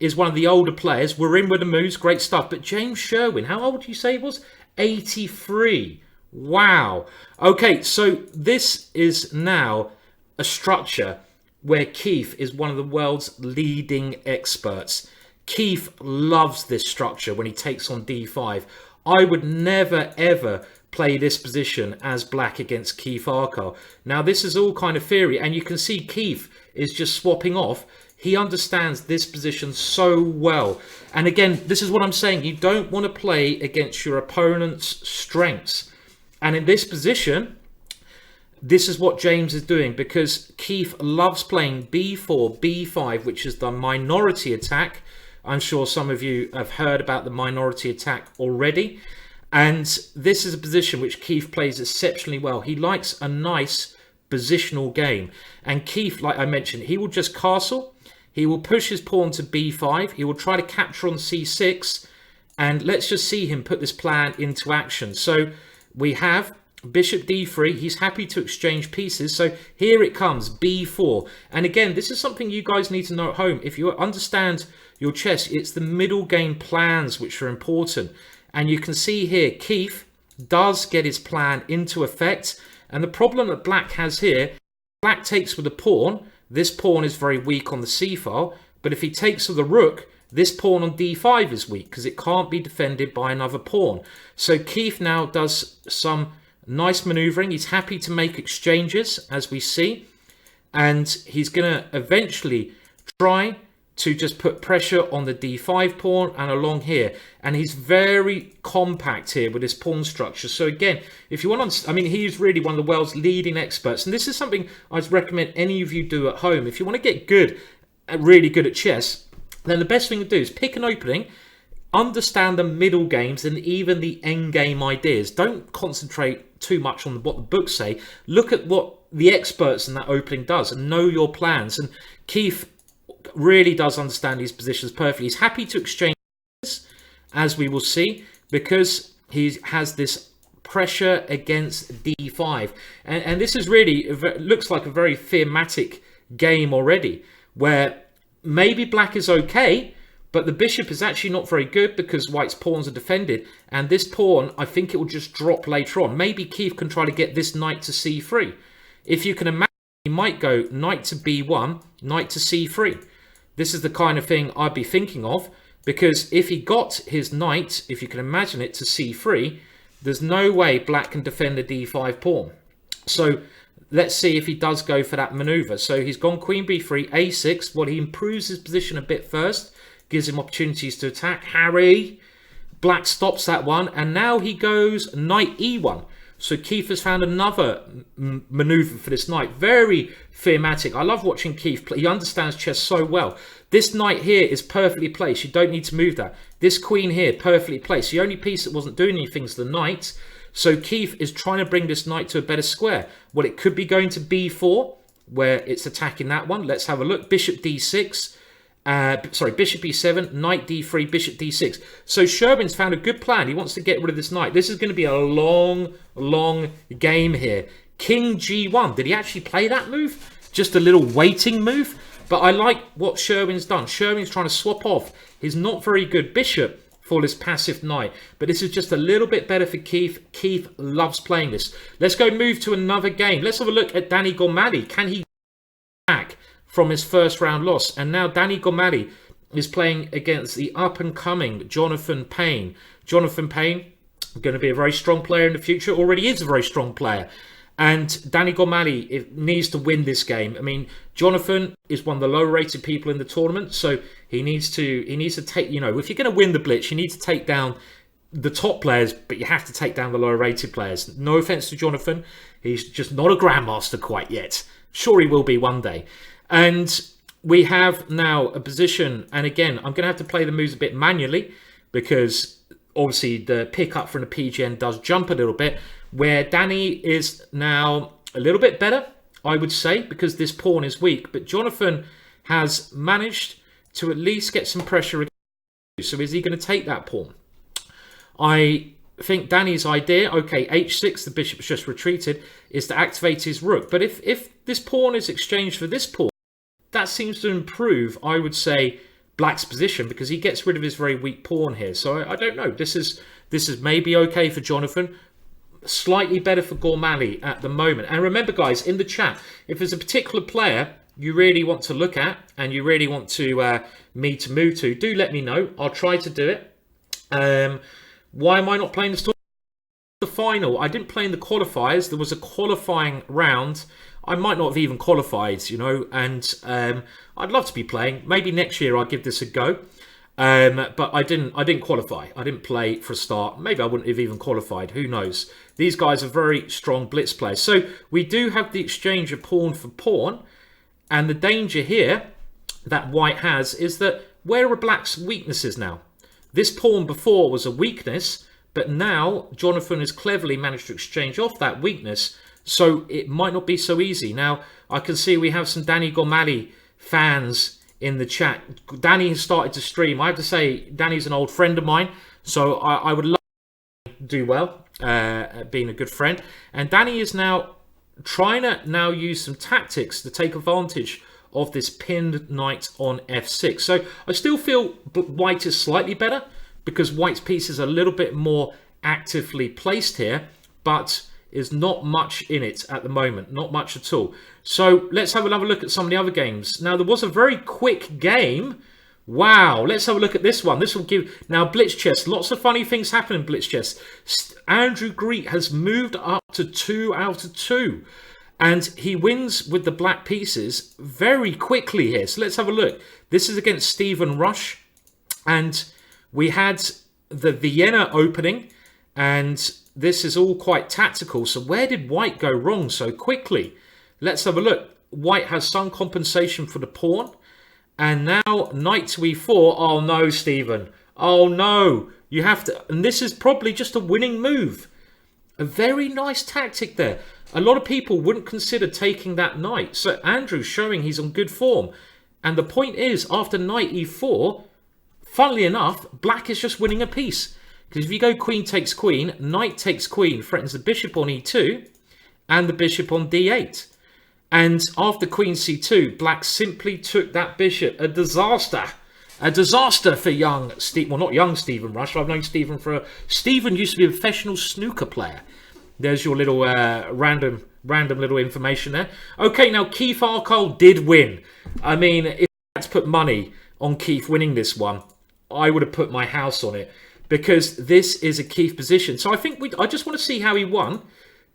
Speaker 1: is one of the older players. We're in with the moves, great stuff. But James Sherwin, how old do you say he was? 83. Wow. Okay, so this is now a structure where Keith is one of the world's leading experts. Keith loves this structure when he takes on d5. I would never, ever play this position as black against Keith Arkon. Now, this is all kind of theory, and you can see Keith is just swapping off. He understands this position so well. And again, this is what I'm saying. You don't want to play against your opponent's strengths. And in this position, this is what James is doing, because Keith loves playing b4, b5, which is the minority attack. I'm sure some of you have heard about the minority attack already. And this is a position which Keith plays exceptionally well. He likes a nice positional game. And Keith, like I mentioned, he will just castle. He will push his pawn to b5. He will try to capture on c6. And let's just see him put this plan into action. So we have bishop d3. He's happy to exchange pieces. So here it comes, b4. And again, this is something you guys need to know at home. If you understand your chess, it's the middle game plans which are important. And you can see here, Keith does get his plan into effect. And the problem that black has here, black takes with a pawn. This pawn is very weak on the c file. But if he takes with the rook, this pawn on d5 is weak because it can't be defended by another pawn. So Keith now does some nice maneuvering. He's happy to make exchanges, as we see. And he's going to eventually try to just put pressure on the d5 pawn and along here. And he's very compact here with his pawn structure. So again, if you want to, I mean, he's really one of the world's leading experts. And this is something I'd recommend any of you do at home. If you want to get good, really good at chess, then the best thing to do is pick an opening, understand the middle games and even the end game ideas. Don't concentrate too much on what the books say. Look at what the experts in that opening does and know your plans. And Keith really does understand his positions perfectly. He's happy to exchange, as we will see, because he has this pressure against d5. And this is really, looks like a very thematic game already, where maybe black is okay, but the bishop is actually not very good because white's pawns are defended. And this pawn, I think it will just drop later on. Maybe Keith can try to get this knight to c3. If you can imagine, he might go knight to b1, knight to c3. This is the kind of thing I'd be thinking of, because if he got his knight, if you can imagine it, to c3, there's no way black can defend the d5 pawn. So let's see if he does go for that maneuver. So he's gone queen b3, a6. Well, he improves his position a bit first, gives him opportunities to attack. Harry, black stops that one, and now he goes knight e1. So Keith has found another maneuver for this knight. Very thematic. I love watching Keith play. He understands chess so well. This knight here is perfectly placed. You don't need to move that. This queen here, perfectly placed. The only piece that wasn't doing anything is the knight. So Keith is trying to bring this knight to a better square. Well, it could be going to b4, where it's attacking that one. Let's have a look. Bishop d6. Bishop e7, knight d3, bishop d6. So Sherwin's found a good plan. He wants to get rid of this knight. This is going to be a long game here. King g1. Did he actually play that move? Just a little waiting move? But I like what Sherwin's done. Sherwin's trying to swap off his not very good bishop for this passive knight. But this is just a little bit better for Keith. Keith loves playing this. Let's go move to another game. Let's have a look at Danny Gormali. Can he back from his first round loss? And now Danny Gormali is playing against the up-and-coming Jonathan Payne. Jonathan Payne, going to be a very strong player in the future, already is a very strong player. And Danny Gormali needs to win this game. I mean, Jonathan is one of the lower-rated people in the tournament, so he needs to take, you know, if you're going to win the Blitz, you need to take down the top players, but you have to take down the lower-rated players. No offense to Jonathan, he's just not a grandmaster quite yet. Sure, he will be one day. And we have now a position, and again, I'm going to have to play the moves a bit manually because obviously the pickup from the PGN does jump a little bit, where Danny is now a little bit better, I would say, because this pawn is weak. But Jonathan has managed to at least get some pressure. So is he going to take that pawn? I think Danny's idea, okay, h6, the bishop's just retreated, is to activate his rook. But if this pawn is exchanged for this pawn, that seems to improve, I would say, black's position, because he gets rid of his very weak pawn here. So I don't know. This is maybe okay for Jonathan. Slightly better for Gormali at the moment. And remember, guys, in the chat, if there's a particular player you really want to look at and you really want to me to move to, do let me know. I'll try to do it. Why am I not playing this tournament? The final. I didn't play in the qualifiers. There was a qualifying round. I might not have even qualified, you know, and I'd love to be playing. Maybe next year I'll give this a go. But I didn't qualify. I didn't play for a start. Maybe I wouldn't have even qualified. Who knows? These guys are very strong blitz players. So we do have the exchange of pawn for pawn. And the danger here that white has is that where are black's weaknesses now? This pawn before was a weakness, but now Jonathan has cleverly managed to exchange off that weakness. So it might not be so easy. Now, I can see we have some Danny Gormali fans in the chat. Danny has started to stream. I have to say, Danny's an old friend of mine, so I would love to do well at being a good friend. And Danny is now trying to use some tactics to take advantage of this pinned knight on f6. So I still feel white is slightly better because white's piece is a little bit more actively placed here, but is not much in it at the moment, not much at all. So let's have another look at some of the other games. Now, there was a very quick game. Wow, let's have a look at this one. This will give... Now, Blitz chess, lots of funny things happen in Blitz chess. Andrew Greet has moved up to 2 out of 2. And he wins with the black pieces very quickly here. So let's have a look. This is against Stephen Rush. And we had the Vienna opening. And this is all quite tactical. So where did white go wrong so quickly? Let's have a look. White has some compensation for the pawn. And now knight to e4. Oh no, Stephen. Oh no. You have to... And this is probably just a winning move. A very nice tactic there. A lot of people wouldn't consider taking that knight. So Andrew's showing he's on good form. And the point is, after knight e4, funnily enough, black is just winning a piece. Because if you go queen takes queen, knight takes queen, threatens the bishop on e2, and the bishop on d8. And after queen c2, black simply took that bishop. A disaster. A disaster for young Stephen. Well, not young Stephen Rush. I've known Stephen for... Stephen used to be a professional snooker player. There's your little random little information there. Okay, now Keith Arkle did win. I mean, if I had to put money on Keith winning this one, I would have put my house on it. Because this is a Keith position. So I think I just want to see how he won.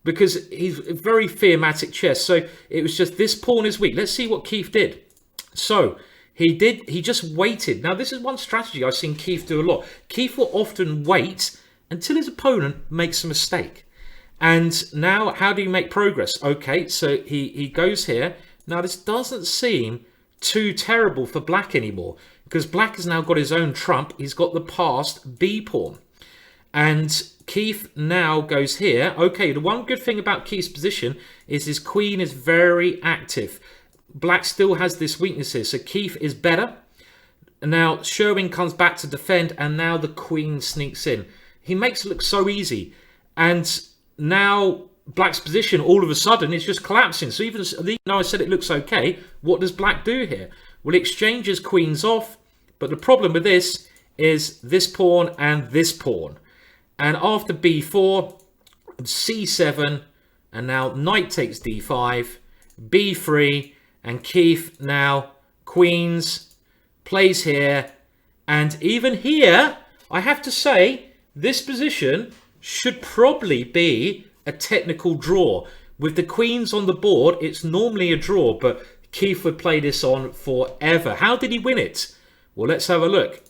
Speaker 1: Because he's a very thematic chess. So it was just this pawn is weak. Let's see what Keith did. So he just waited. Now this is one strategy I've seen Keith do a lot. Keith will often wait until his opponent makes a mistake. And now how do you make progress? Okay, so he goes here. Now this doesn't seem too terrible for black anymore. Because black has now got his own trump. He's got the passed b pawn. And Keith now goes here. Okay, the one good thing about Keith's position is his queen is very active. Black still has this weaknesses, so Keith is better. Now Sherwin comes back to defend, and now the queen sneaks in. He makes it look so easy. And now black's position all of a sudden is just collapsing. So even though I said it looks okay, what does black do here? Well, he exchanges queens off. But the problem with this is this pawn and this pawn. And after b4, c7, and now knight takes d5, b3, and Keith now queens, plays here. And even here, I have to say, this position should probably be a technical draw. With the queens on the board, it's normally a draw, but Keith would play this on forever. How did he win it? Well, let's have a look.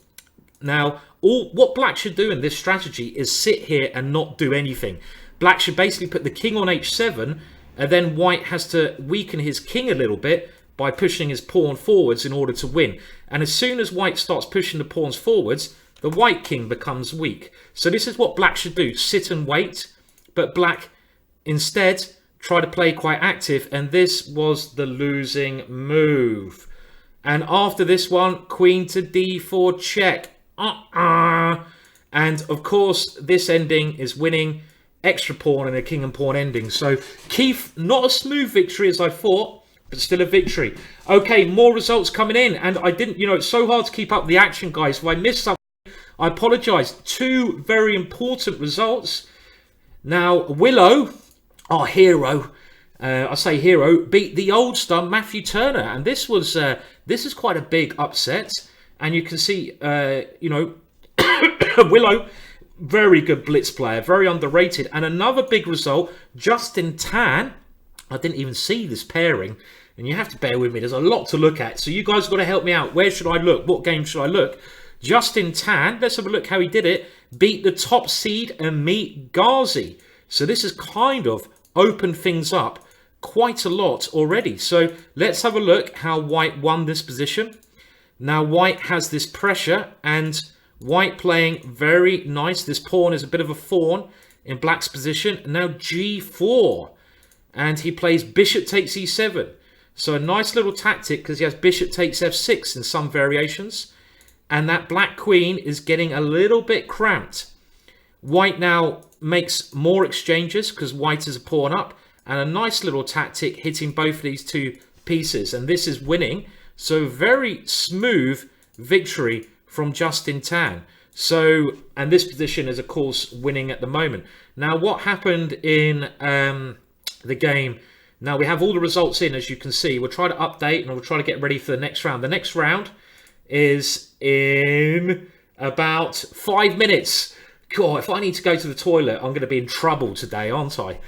Speaker 1: Now, what black should do in this strategy is sit here and not do anything. Black should basically put the king on h7, and then white has to weaken his king a little bit by pushing his pawn forwards in order to win. And as soon as white starts pushing the pawns forwards, the white king becomes weak. So this is what black should do, sit and wait. But black instead try to play quite active, and this was the losing move. And after this one, queen to d4 check. And of course, this ending is winning. Extra pawn and a king and pawn ending. So Keith, not a smooth victory as I thought, but still a victory. Okay, more results coming in. And I didn't, it's so hard to keep up the action, guys. If I missed something, I apologise. Two very important results. Now, Willow, our hero, I say hero, beat the oldster Matthew Turner. And this is quite a big upset. And you can see, Willow, very good blitz player, very underrated. And another big result, Justin Tan. I didn't even see this pairing. And you have to bear with me. There's a lot to look at. So you guys have got to help me out. Where should I look? What game should I look? Justin Tan, let's have a look how he did it. Beat the top seed Amit Ghazi. So this has kind of opened things up quite a lot already. So let's have a look how white won this position. Now white has this pressure and white playing very nice. This pawn is a bit of a fawn in black's position. Now g4. and he plays bishop takes e7. So a nice little tactic, because he has bishop takes f6 in some variations. And that black queen is getting a little bit cramped. White now makes more exchanges because white is a pawn up. And a nice little tactic hitting both of these two pieces. And this is winning. So very smooth victory from Justin Tan. So, and this position is of course winning at the moment. Now what happened in the game, now we have all the results in, as you can see. We'll try to update and we'll try to get ready for the next round. The next round is in about 5 minutes. God, if I need to go to the toilet, I'm going to be in trouble today, aren't I?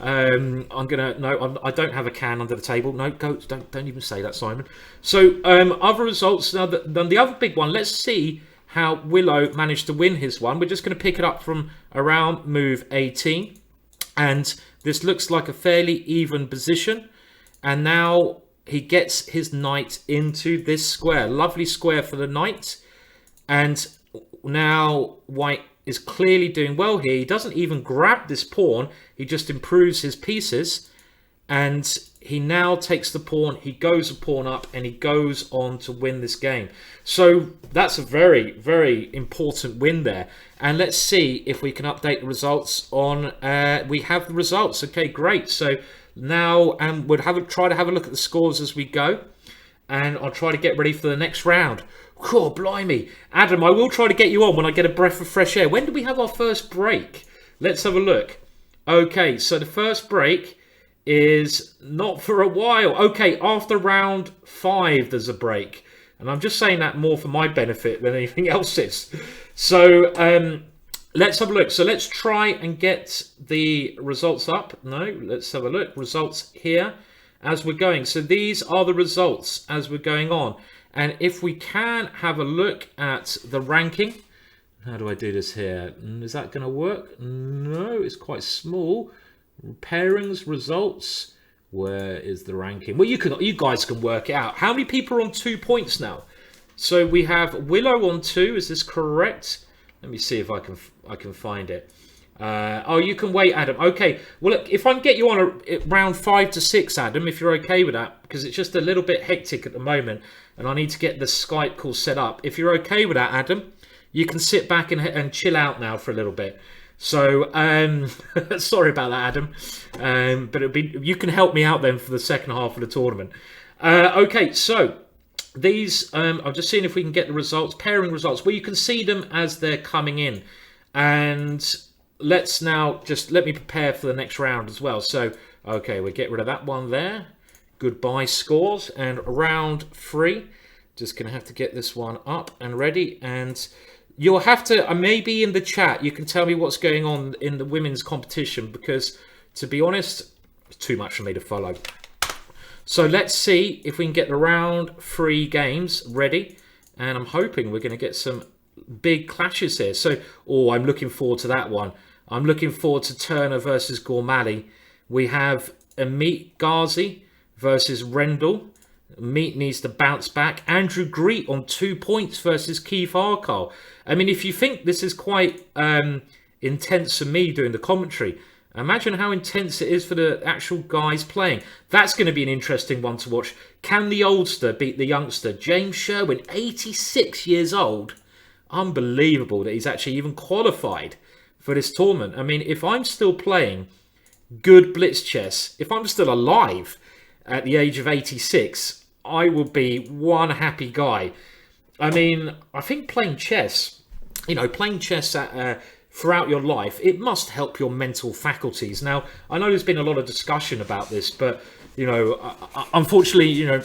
Speaker 1: I don't have a can under the table. No, don't even say that, Simon. So, other results. Now, the other big one, let's see how Willow managed to win his one. We're just going to pick it up from around move 18. And this looks like a fairly even position. And now he gets his knight into this square. Lovely square for the knight. And now white is clearly doing well here. He doesn't even grab this pawn. He just improves his pieces. And he now takes the pawn. He goes a pawn up and he goes on to win this game. So that's a very, very important win there. And let's see if we can update the results on... we have the results. Okay, great. So now we'll try to have a look at the scores as we go. And I'll try to get ready for the next round. Oh, blimey. Adam, I will try to get you on when I get a breath of fresh air. When do we have our first break? Let's have a look. Okay, so the first break is not for a while. Okay, after round 5 there's a break. And I'm just saying that more for my benefit than anything else is. So let's have a look. So let's try and get the results up. No, let's have a look. Results here as we're going. So these are the results as we're going on. And if we can have a look at the ranking. How do I do this here? Is that going to work? No, it's quite small. Pairings, results. Where is the ranking? Well, you guys can work it out. How many people are on 2 points now? So we have Willow on 2. Is this correct? Let me see if I can find it. Oh, you can wait, Adam. Okay. Well, look, if I can get you on round 5 to 6, Adam, if you're okay with that, because it's just a little bit hectic at the moment, and I need to get the Skype call set up. If you're okay with that, Adam, you can sit back and chill out now for a little bit. So, sorry about that, Adam. But you can help me out then for the second half of the tournament. Okay, so these, I'm just seeing if we can get the results, pairing results. Well, you can see them as they're coming in. And let's now let me prepare for the next round as well. So, okay, we'll get rid of that one there. Goodbye scores. And round 3, just going to have to get this one up and ready. And you'll have to, maybe in the chat, you can tell me what's going on in the women's competition, because to be honest, it's too much for me to follow. So let's see if we can get the round 3 games ready. And I'm hoping we're going to get some big clashes here. So, I'm looking forward to that one. I'm looking forward to Turner versus Gormali. We have Amit Ghazi versus Rendell. Meat needs to bounce back. Andrew Greet on 2 points versus Keith Arkle. I mean, if you think this is quite intense for me doing the commentary, imagine how intense it is for the actual guys playing. That's going to be an interesting one to watch. Can the oldster beat the youngster? James Sherwin, 86 years old. Unbelievable that he's actually even qualified for this tournament. I mean, if I'm still playing good blitz chess, if I'm still alive at the age of 86, I will be one happy guy. I mean, I think playing chess, playing chess throughout your life, it must help your mental faculties. Now, I know there's been a lot of discussion about this, but, unfortunately,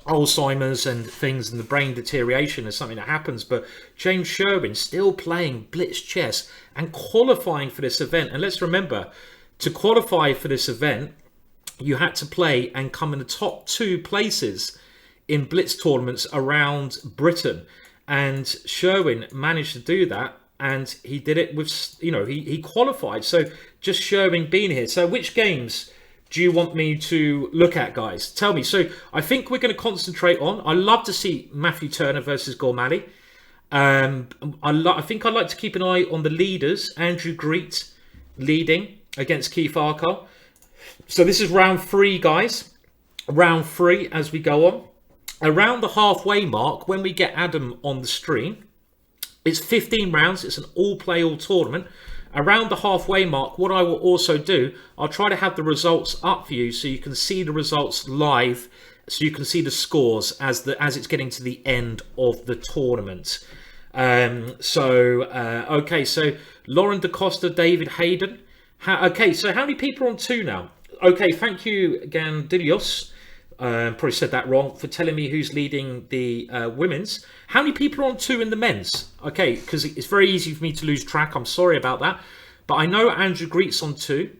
Speaker 1: Alzheimer's and things and the brain deterioration is something that happens. But James Sherwin still playing blitz chess and qualifying for this event. And let's remember, to qualify for this event, you had to play and come in the top 2 places in blitz tournaments around Britain. And Sherwin managed to do that. And he did it with, he qualified. So just Sherwin being here. So which games do you want me to look at, guys? Tell me. So I think we're going to concentrate on, I love to see Matthew Turner versus Gormali. I think I'd like to keep an eye on the leaders. Andrew Greet leading against Keith Arkle. So this is round 3, guys. Round 3 as we go on. Around the halfway mark, when we get Adam on the stream, it's 15 rounds. It's an all-play-all tournament. Around the halfway mark, what I will also do, I'll try to have the results up for you so you can see the results live, so you can see the scores as it's getting to the end of the tournament. Okay, so Lauren DaCosta, David Hayden. Okay, so how many people are on 2 now? Okay, thank you, Gandilios. Probably said that wrong, for telling me who's leading the women's. How many people are on 2 in the men's? Okay, because it's very easy for me to lose track. I'm sorry about that. But I know Andrew Greet's on 2.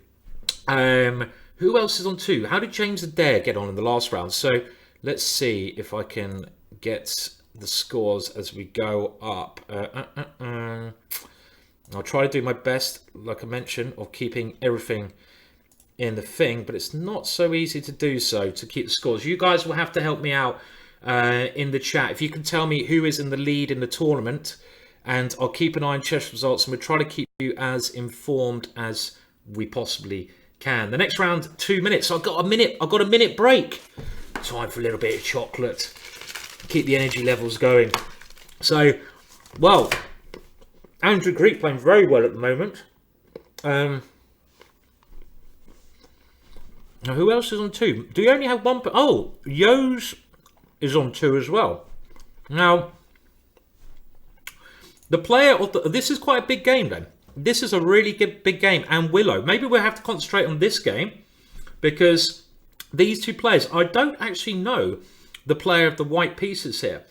Speaker 1: Who else is on 2? How did James Adair get on in the last round? So let's see if I can get the scores as we go up. I'll try to do my best, like I mentioned, of keeping everything in the thing, but it's not so easy to do so, to keep the scores. You guys will have to help me out in the chat. If you can tell me who is in the lead in the tournament, and I'll keep an eye on chess results, and we'll try to keep you as informed as we possibly can. The next round, 2 minutes. I've got a minute break. Time for a little bit of chocolate. Keep the energy levels going. So, well, Andrew Greek playing very well at the moment. Now, who else is on 2? Do you only have one? Oh, Yos is on 2 as well. Now, the player of this is quite a big game then. This is a really big game. And Willow, maybe we'll have to concentrate on this game, because these 2 players, I don't actually know the player of the white pieces here.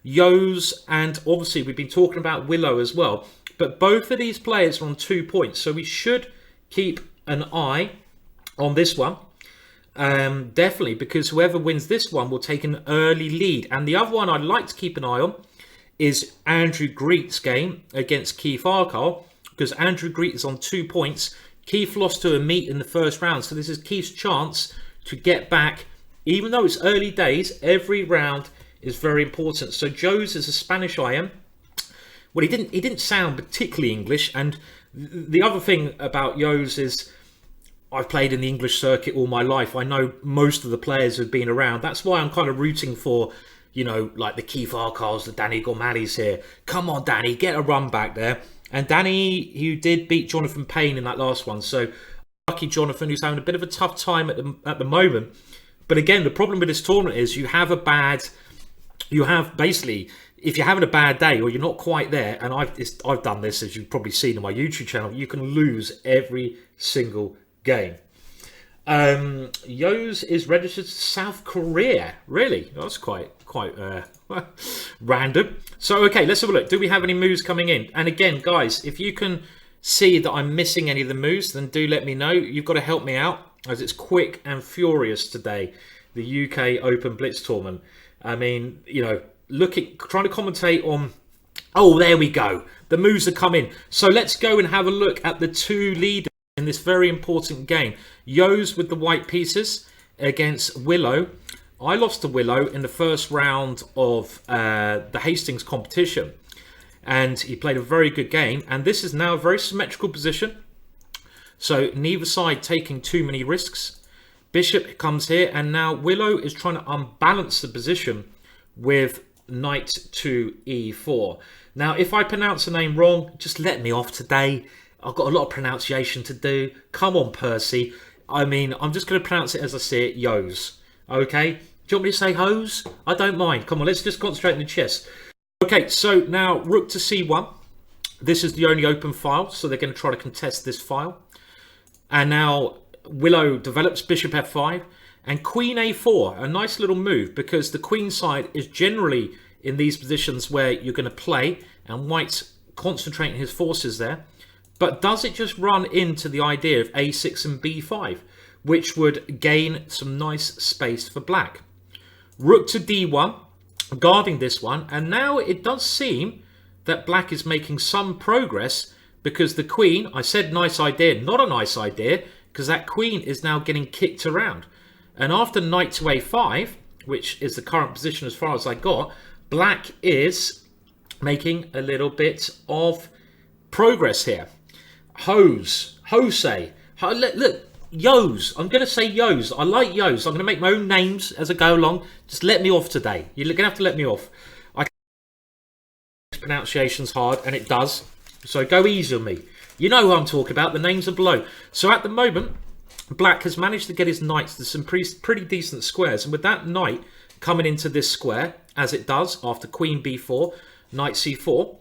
Speaker 1: Yos, and obviously we've been talking about Willow as well. But both of these players are on 2 points. So we should keep an eye on this one. Definitely, because whoever wins this one will take an early lead. And the other one I'd like to keep an eye on is Andrew Greet's game against Keith Arkall, because Andrew Greet is on 2 points. Keith lost to a meet in the first round, so this is Keith's chance to get back. Even though it's early days, every round is very important. So Joe's is a Spanish IM. Well, he didn't sound particularly English, and the other thing about Yo's is I've played in the English circuit all my life. I know most of the players who've been around. That's why I'm kind of rooting for, you know, like the Keith Arkalls, the Danny Gormalis here. Come on, Danny, get a run back there. And Danny, who did beat Jonathan Payne in that last one. So lucky Jonathan, who's having a bit of a tough time at the moment. But again, the problem with this tournament is you have basically, if you're having a bad day or you're not quite there, and I've done this, as you've probably seen on my YouTube channel, you can lose every single game. Yos is registered to South Korea. Really? That's quite random. So, okay, let's have a look. Do we have any moves coming in? And again, guys, if you can see that I'm missing any of the moves, then do let me know. You've got to help me out, as it's quick and furious today, the UK Open Blitz tournament. I mean, you know, trying to commentate on... Oh, there we go. The moves are coming. So let's go and have a look at the 2 leaders in this very important game. Yos with the white pieces against Willow. I lost to Willow in the first round of the Hastings competition, and he played a very good game. And this is now a very symmetrical position, so neither side taking too many risks. Bishop comes here, and now Willow is trying to unbalance the position with knight to e4. Now, if I pronounce the name wrong, just let me off today. I've got a lot of pronunciation to do. Come on, Percy. I mean, I'm just going to pronounce it as I see it, Yos. Okay? Do you want me to say hose? I don't mind. Come on, let's just concentrate on the chess. Okay, so now rook to c1. This is the only open file, so they're going to try to contest this file. And now Willow develops bishop f5 and queen a4. A nice little move, because the queen side is generally in these positions where you're going to play, and white's concentrating his forces there. But does it just run into the idea of a6 and b5, which would gain some nice space for black? Rook to d1, guarding this one. And now it does seem that black is making some progress, because the queen, I said nice idea, not a nice idea, because that queen is now getting kicked around. And after knight to a5, which is the current position as far as I got, black is making a little bit of progress here. Look, Yos. I'm going to say Yos. I like Yos. I'm going to make my own names as I go along. Just let me off today. You're going to have to let me off. I pronunciation's hard, and it does. So go easy on me. You know who I'm talking about. The names are below. So at the moment, black has managed to get his knights to some pretty decent squares. And with that knight coming into this square, as it does after queen b4, knight c4,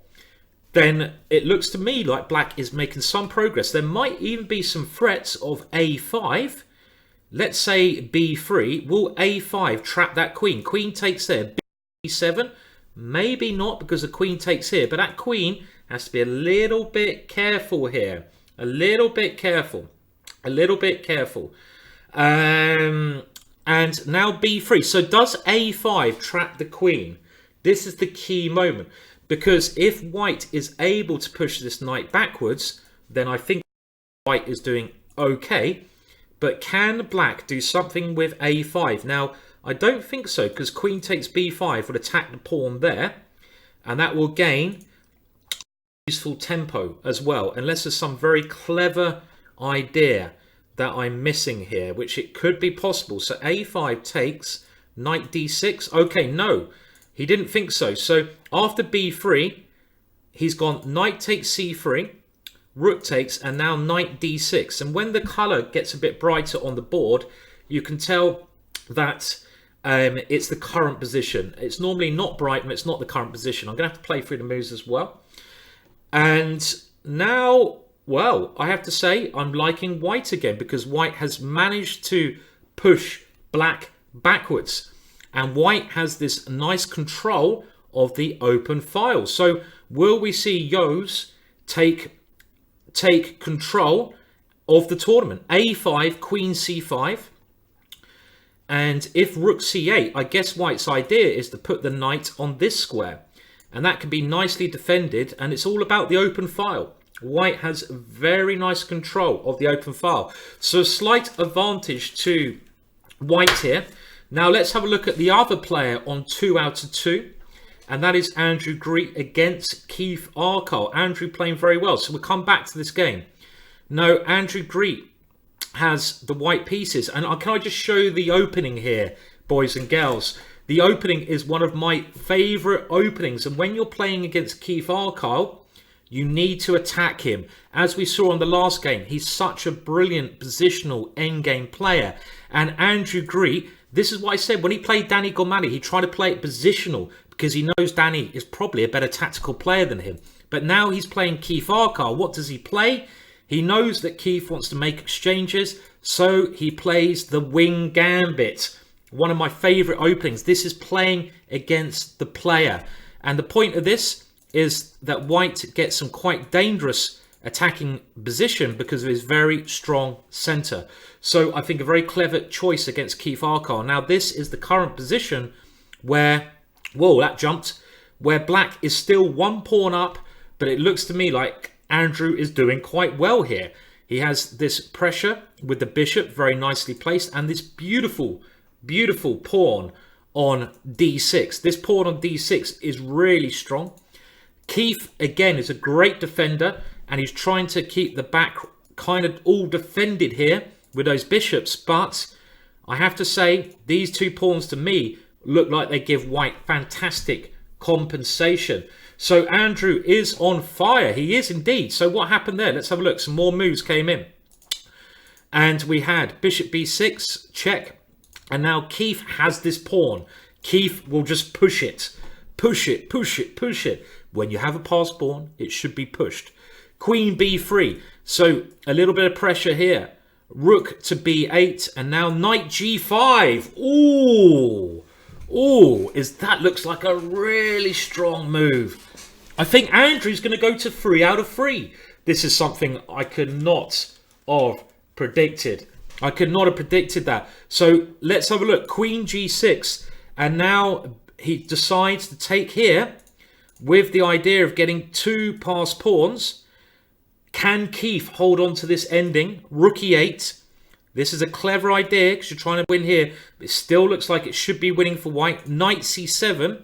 Speaker 1: then it looks to me like black is making some progress. There might even be some threats of a5. Let's say b3. Will a5 trap that queen? Queen takes there. b7. Maybe not, because the queen takes here. But that queen has to be a little bit careful here. A little bit careful. A little bit careful. And now b3. So does a5 trap the queen? This is the key moment. Because if white is able to push this knight backwards, then I think white is doing okay. But can black do something with a5? Now, I don't think so, because queen takes b5 will attack the pawn there. And that will gain useful tempo as well. Unless there's some very clever idea that I'm missing here, which it could be possible. So a5 takes, knight d6. Okay, no. He didn't think so. So after b3, he's gone knight takes c3, rook takes, and now knight d6. And when the colour gets a bit brighter on the board, you can tell that it's the current position. It's normally not bright when it's not the current position. I'm going to have to play through the moves as well. And now, well, I have to say I'm liking white again, because white has managed to push black backwards. And white has this nice control of the open file. So will we see Yos take control of the tournament? a5, queen c5. And if rook c8, I guess white's idea is to put the knight on this square. And that can be nicely defended. And it's all about the open file. White has very nice control of the open file. So slight advantage to white here. Now let's have a look at the other player on 2 out of 2. And that is Andrew Greet against Keith Arkle. Andrew playing very well. So we'll come back to this game. No, Andrew Greet has the white pieces. And can I just show the opening here, boys and girls? The opening is one of my favourite openings. And when you're playing against Keith Arkle, you need to attack him. As we saw on the last game, he's such a brilliant positional endgame player. And Andrew Greet, this is what I said. When he played Danny Gormali, he tried to play it positional because he knows Danny is probably a better tactical player than him. But now he's playing Keith Arkle. What does he play? He knows that Keith wants to make exchanges, so he plays the wing gambit. One of my favourite openings. This is playing against the player. And the point of this is that white gets some quite dangerous attacking position because of his very strong centre. So I think a very clever choice against Keith Arkle. Now this is the current position where, whoa, that jumped, where black is still one pawn up, but it looks to me like Andrew is doing quite well here. He has this pressure with the bishop very nicely placed, and this beautiful, beautiful pawn on d6. This pawn on d6 is really strong. Keith, again, is a great defender, and he's trying to keep the back kind of all defended here with those bishops. But I have to say, these two pawns to me look like they give white fantastic compensation. So Andrew is on fire. He is indeed. So what happened there? Let's have a look. Some more moves came in. And we had bishop b6, check. And now Keith has this pawn. Keith will just push it. Push it, push it, push it. When you have a passed pawn, it should be pushed. Queen b3. So a little bit of pressure here. Rook to b8. And now knight g5. Ooh. Ooh. That looks like a really strong move. I think Andrew's going to go to 3 out of 3. This is something I could not have predicted. I could not have predicted that. So let's have a look. Queen g6. And now he decides to take here with the idea of getting 2 passed pawns. Can Keith hold on to this ending? Rook e8. This is a clever idea because you're trying to win here. But it still looks like it should be winning for white. Knight c7.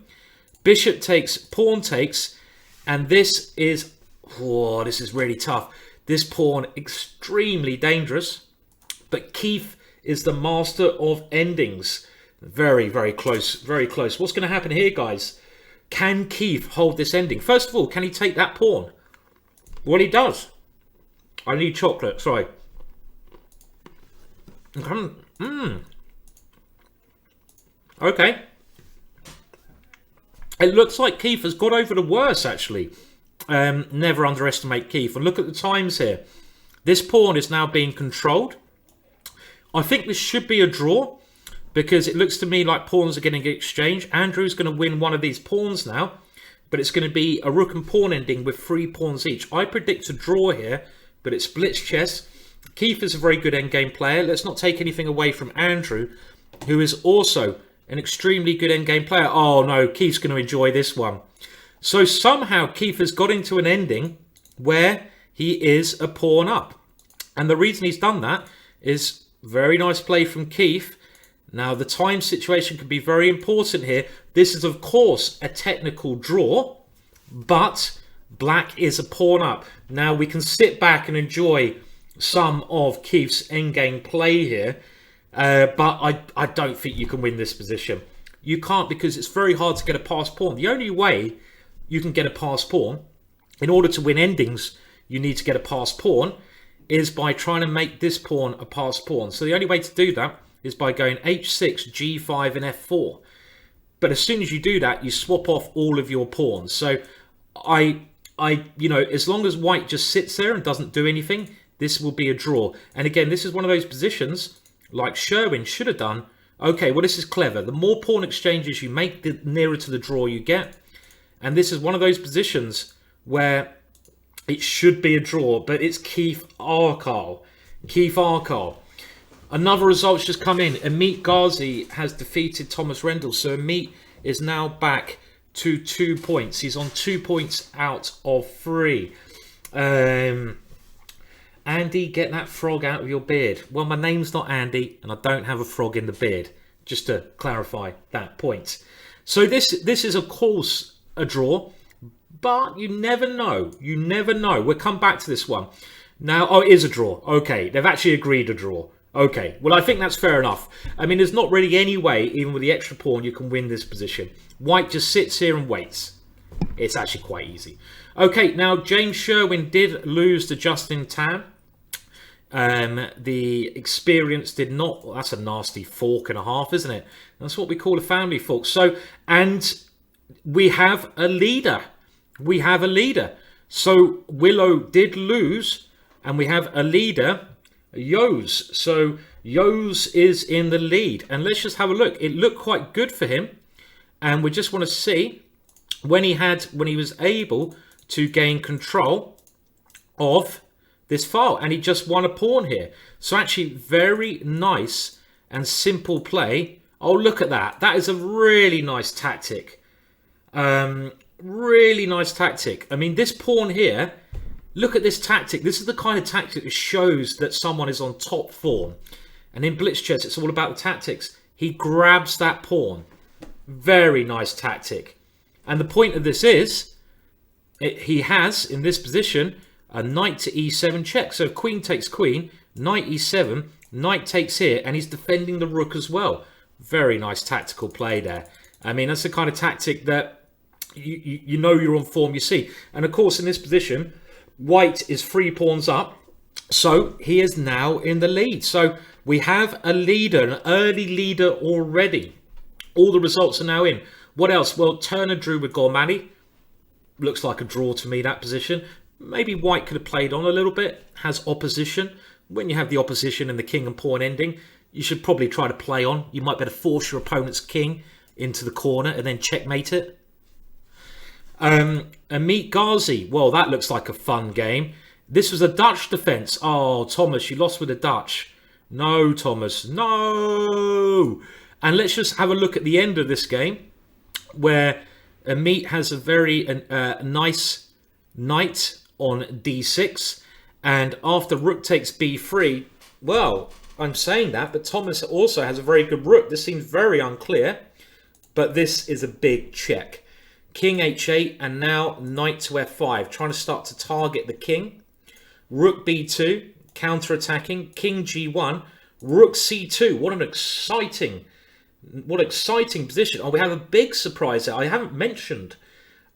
Speaker 1: Bishop takes, pawn takes. And this is, oh, this is really tough. This pawn extremely dangerous But Keith is the master of endings. Very, very close. Very close. What's going to happen here, guys? Can Keith hold this ending? First of all, can he take that pawn? Well, he does. I need chocolate. Sorry. Okay. It looks like Keith has got over the worst, actually. Never underestimate Keith. And look at the times here. This pawn is now being controlled. I think this should be a draw, because it looks to me like pawns are getting exchanged. Andrew's going to win one of these pawns now, but it's going to be a rook and pawn ending with 3 pawns each. I predict a draw here, but it's blitz chess. Keith is a very good endgame player. Let's not take anything away from Andrew, who is also an extremely good endgame player. Oh no, Keith's going to enjoy this one. So somehow Keith has got into an ending where he is a pawn up. And the reason he's done that is very nice play from Keith. Now the time situation can be very important here. This is of course a technical draw, but black is a pawn up. Now we can sit back and enjoy some of Keith's endgame play here. But I don't think you can win this position. You can't, because it's very hard to get a passed pawn. The only way you can get a passed pawn, in order to win endings, you need to get a passed pawn, is by trying to make this pawn a passed pawn. So the only way to do that is by going h6, g5 and f4. But as soon as you do that, you swap off all of your pawns. So you know, as long as white just sits there and doesn't do anything, this will be a draw. And again, this is one of those positions like Sherwin should have done. Okay, well, this is clever. The more pawn exchanges you make, the nearer to the draw you get. And this is one of those positions where it should be a draw, but it's Keith Arkal. Keith Arkal. Another result's just come in. Amit Ghazi has defeated Thomas Rendell. So Amit is now back to 2 points. He's on 2 points out of 3. Andy, get that frog out of your beard. Well, my name's not Andy, and I don't have a frog in the beard. Just to clarify that point. So this is, of course, a draw, but you never know. You never know. We'll come back to this one. Now, oh, it is a draw. Okay, they've actually agreed a draw. Okay, well, I think that's fair enough. I mean, there's not really any way, even with the extra pawn, you can win this position. White just sits here and waits. It's actually quite easy. Okay, now, James Sherwin did lose to Justin Tan. The experience did not. Well, that's a nasty fork and a half, isn't it? That's what we call a family fork. So, and we have a leader. We have a leader. So Willow did lose, and we have a leader, Yos. So Yos is in the lead, and let's just have a look. It looked quite good for him, and we just want to see when he was able to gain control of this file, and he just won a pawn here. So actually very nice and simple play. Oh, look at that. That is a really nice tactic. Really nice tactic. I mean, this pawn here, look at this tactic. This is the kind of tactic that shows that someone is on top form. And in blitz chess, it's all about the tactics. He grabs that pawn. Very nice tactic. And the point of this is, he has, in this position, a knight to e7 check. So if queen takes queen, knight e7, knight takes here, and he's defending the rook as well. Very nice tactical play there. I mean, that's the kind of tactic that you know you're on form, you see. And of course, in this position, white is 3 pawns up. So he is now in the lead. So we have a leader, an early leader already. All the results are now in. What else? Well, Turner drew with Gormani. Looks like a draw to me, that position. Maybe white could have played on a little bit. Has opposition. When you have the opposition and the king and pawn ending, you should probably try to play on. You might better force your opponent's king into the corner and then checkmate it. Amit Ghazi. Well, that looks like a fun game. This was a Dutch defense. Oh, Thomas, you lost with the Dutch. No, Thomas. No. And let's just have a look at the end of this game, where Amit has a very nice knight on d6, and after rook takes b3, well, I'm saying that, but Thomas also has a very good rook. This seems very unclear, but this is a big check. King h8, and now knight to f5, trying to start to target the king. Rook b2, counter-attacking, king g1, rook c2. What exciting position. Oh, we have a big surprise there. I haven't mentioned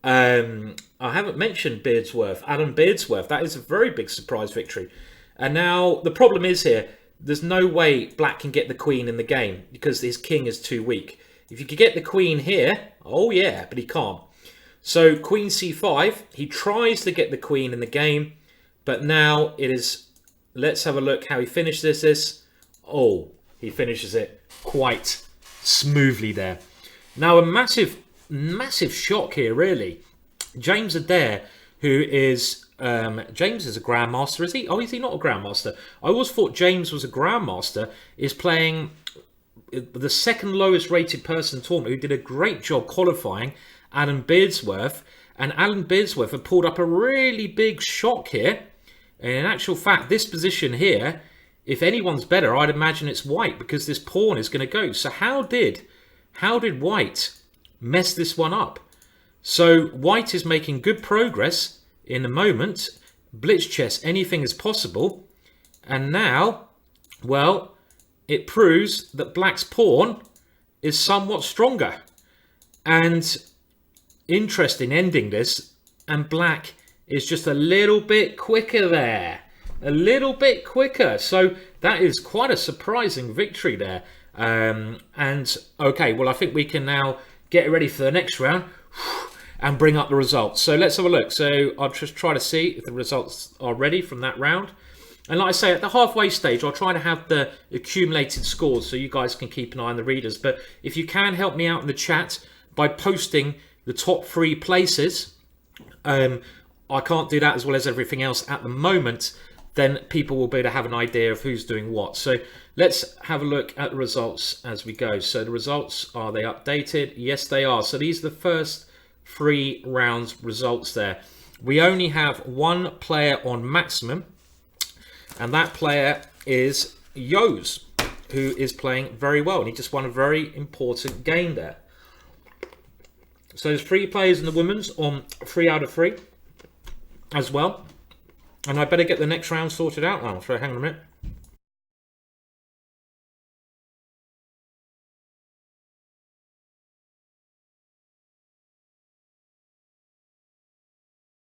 Speaker 1: Beardsworth, Alan Beardsworth. That is a very big surprise victory. And now the problem is here, there's no way black can get the queen in the game because his king is too weak. If you could get the queen here, oh yeah, but he can't. So queen c5, he tries to get the queen in the game, but now it is, let's have a look how he finishes this. Oh, he finishes it quite smoothly there. Now a massive shock here, really. James Adair, who is James is a grandmaster, is he? Oh, is he not a grandmaster? I always thought James was a grandmaster. Is playing the second lowest rated person in the tournament, who did a great job qualifying, Alan Beardsworth. And Alan Beardsworth have pulled up a really big shock here. And in actual fact, this position here, if anyone's better, I'd imagine it's white, because this pawn is going to go. So how did white mess this one up? So white is making good progress in the moment. Blitz chess, anything is possible. And now, well, it proves that black's pawn is somewhat stronger. And interesting ending this. And black is just a little bit quicker there. A little bit quicker. So that is quite a surprising victory there. And okay, well, I think we can now get ready for the next round and bring up the results. So let's have a look. So I'll just try to see if the results are ready from that round. And like I say, at the halfway stage, I'll try to have the accumulated scores so you guys can keep an eye on the readers. But if you can help me out in the chat by posting the top 3 places, I can't do that as well as everything else at the moment, then people will be able to have an idea of who's doing what. So let's have a look at the results as we go. So the results, are they updated? Yes, they are. So these are the first 3 rounds results there. We only have one player on maximum, and that player is Yos, who is playing very well, and he just won a very important game there. So there's 3 players in the women's on 3 out of 3 as well. And I better get the next round sorted out now. So hang on a minute.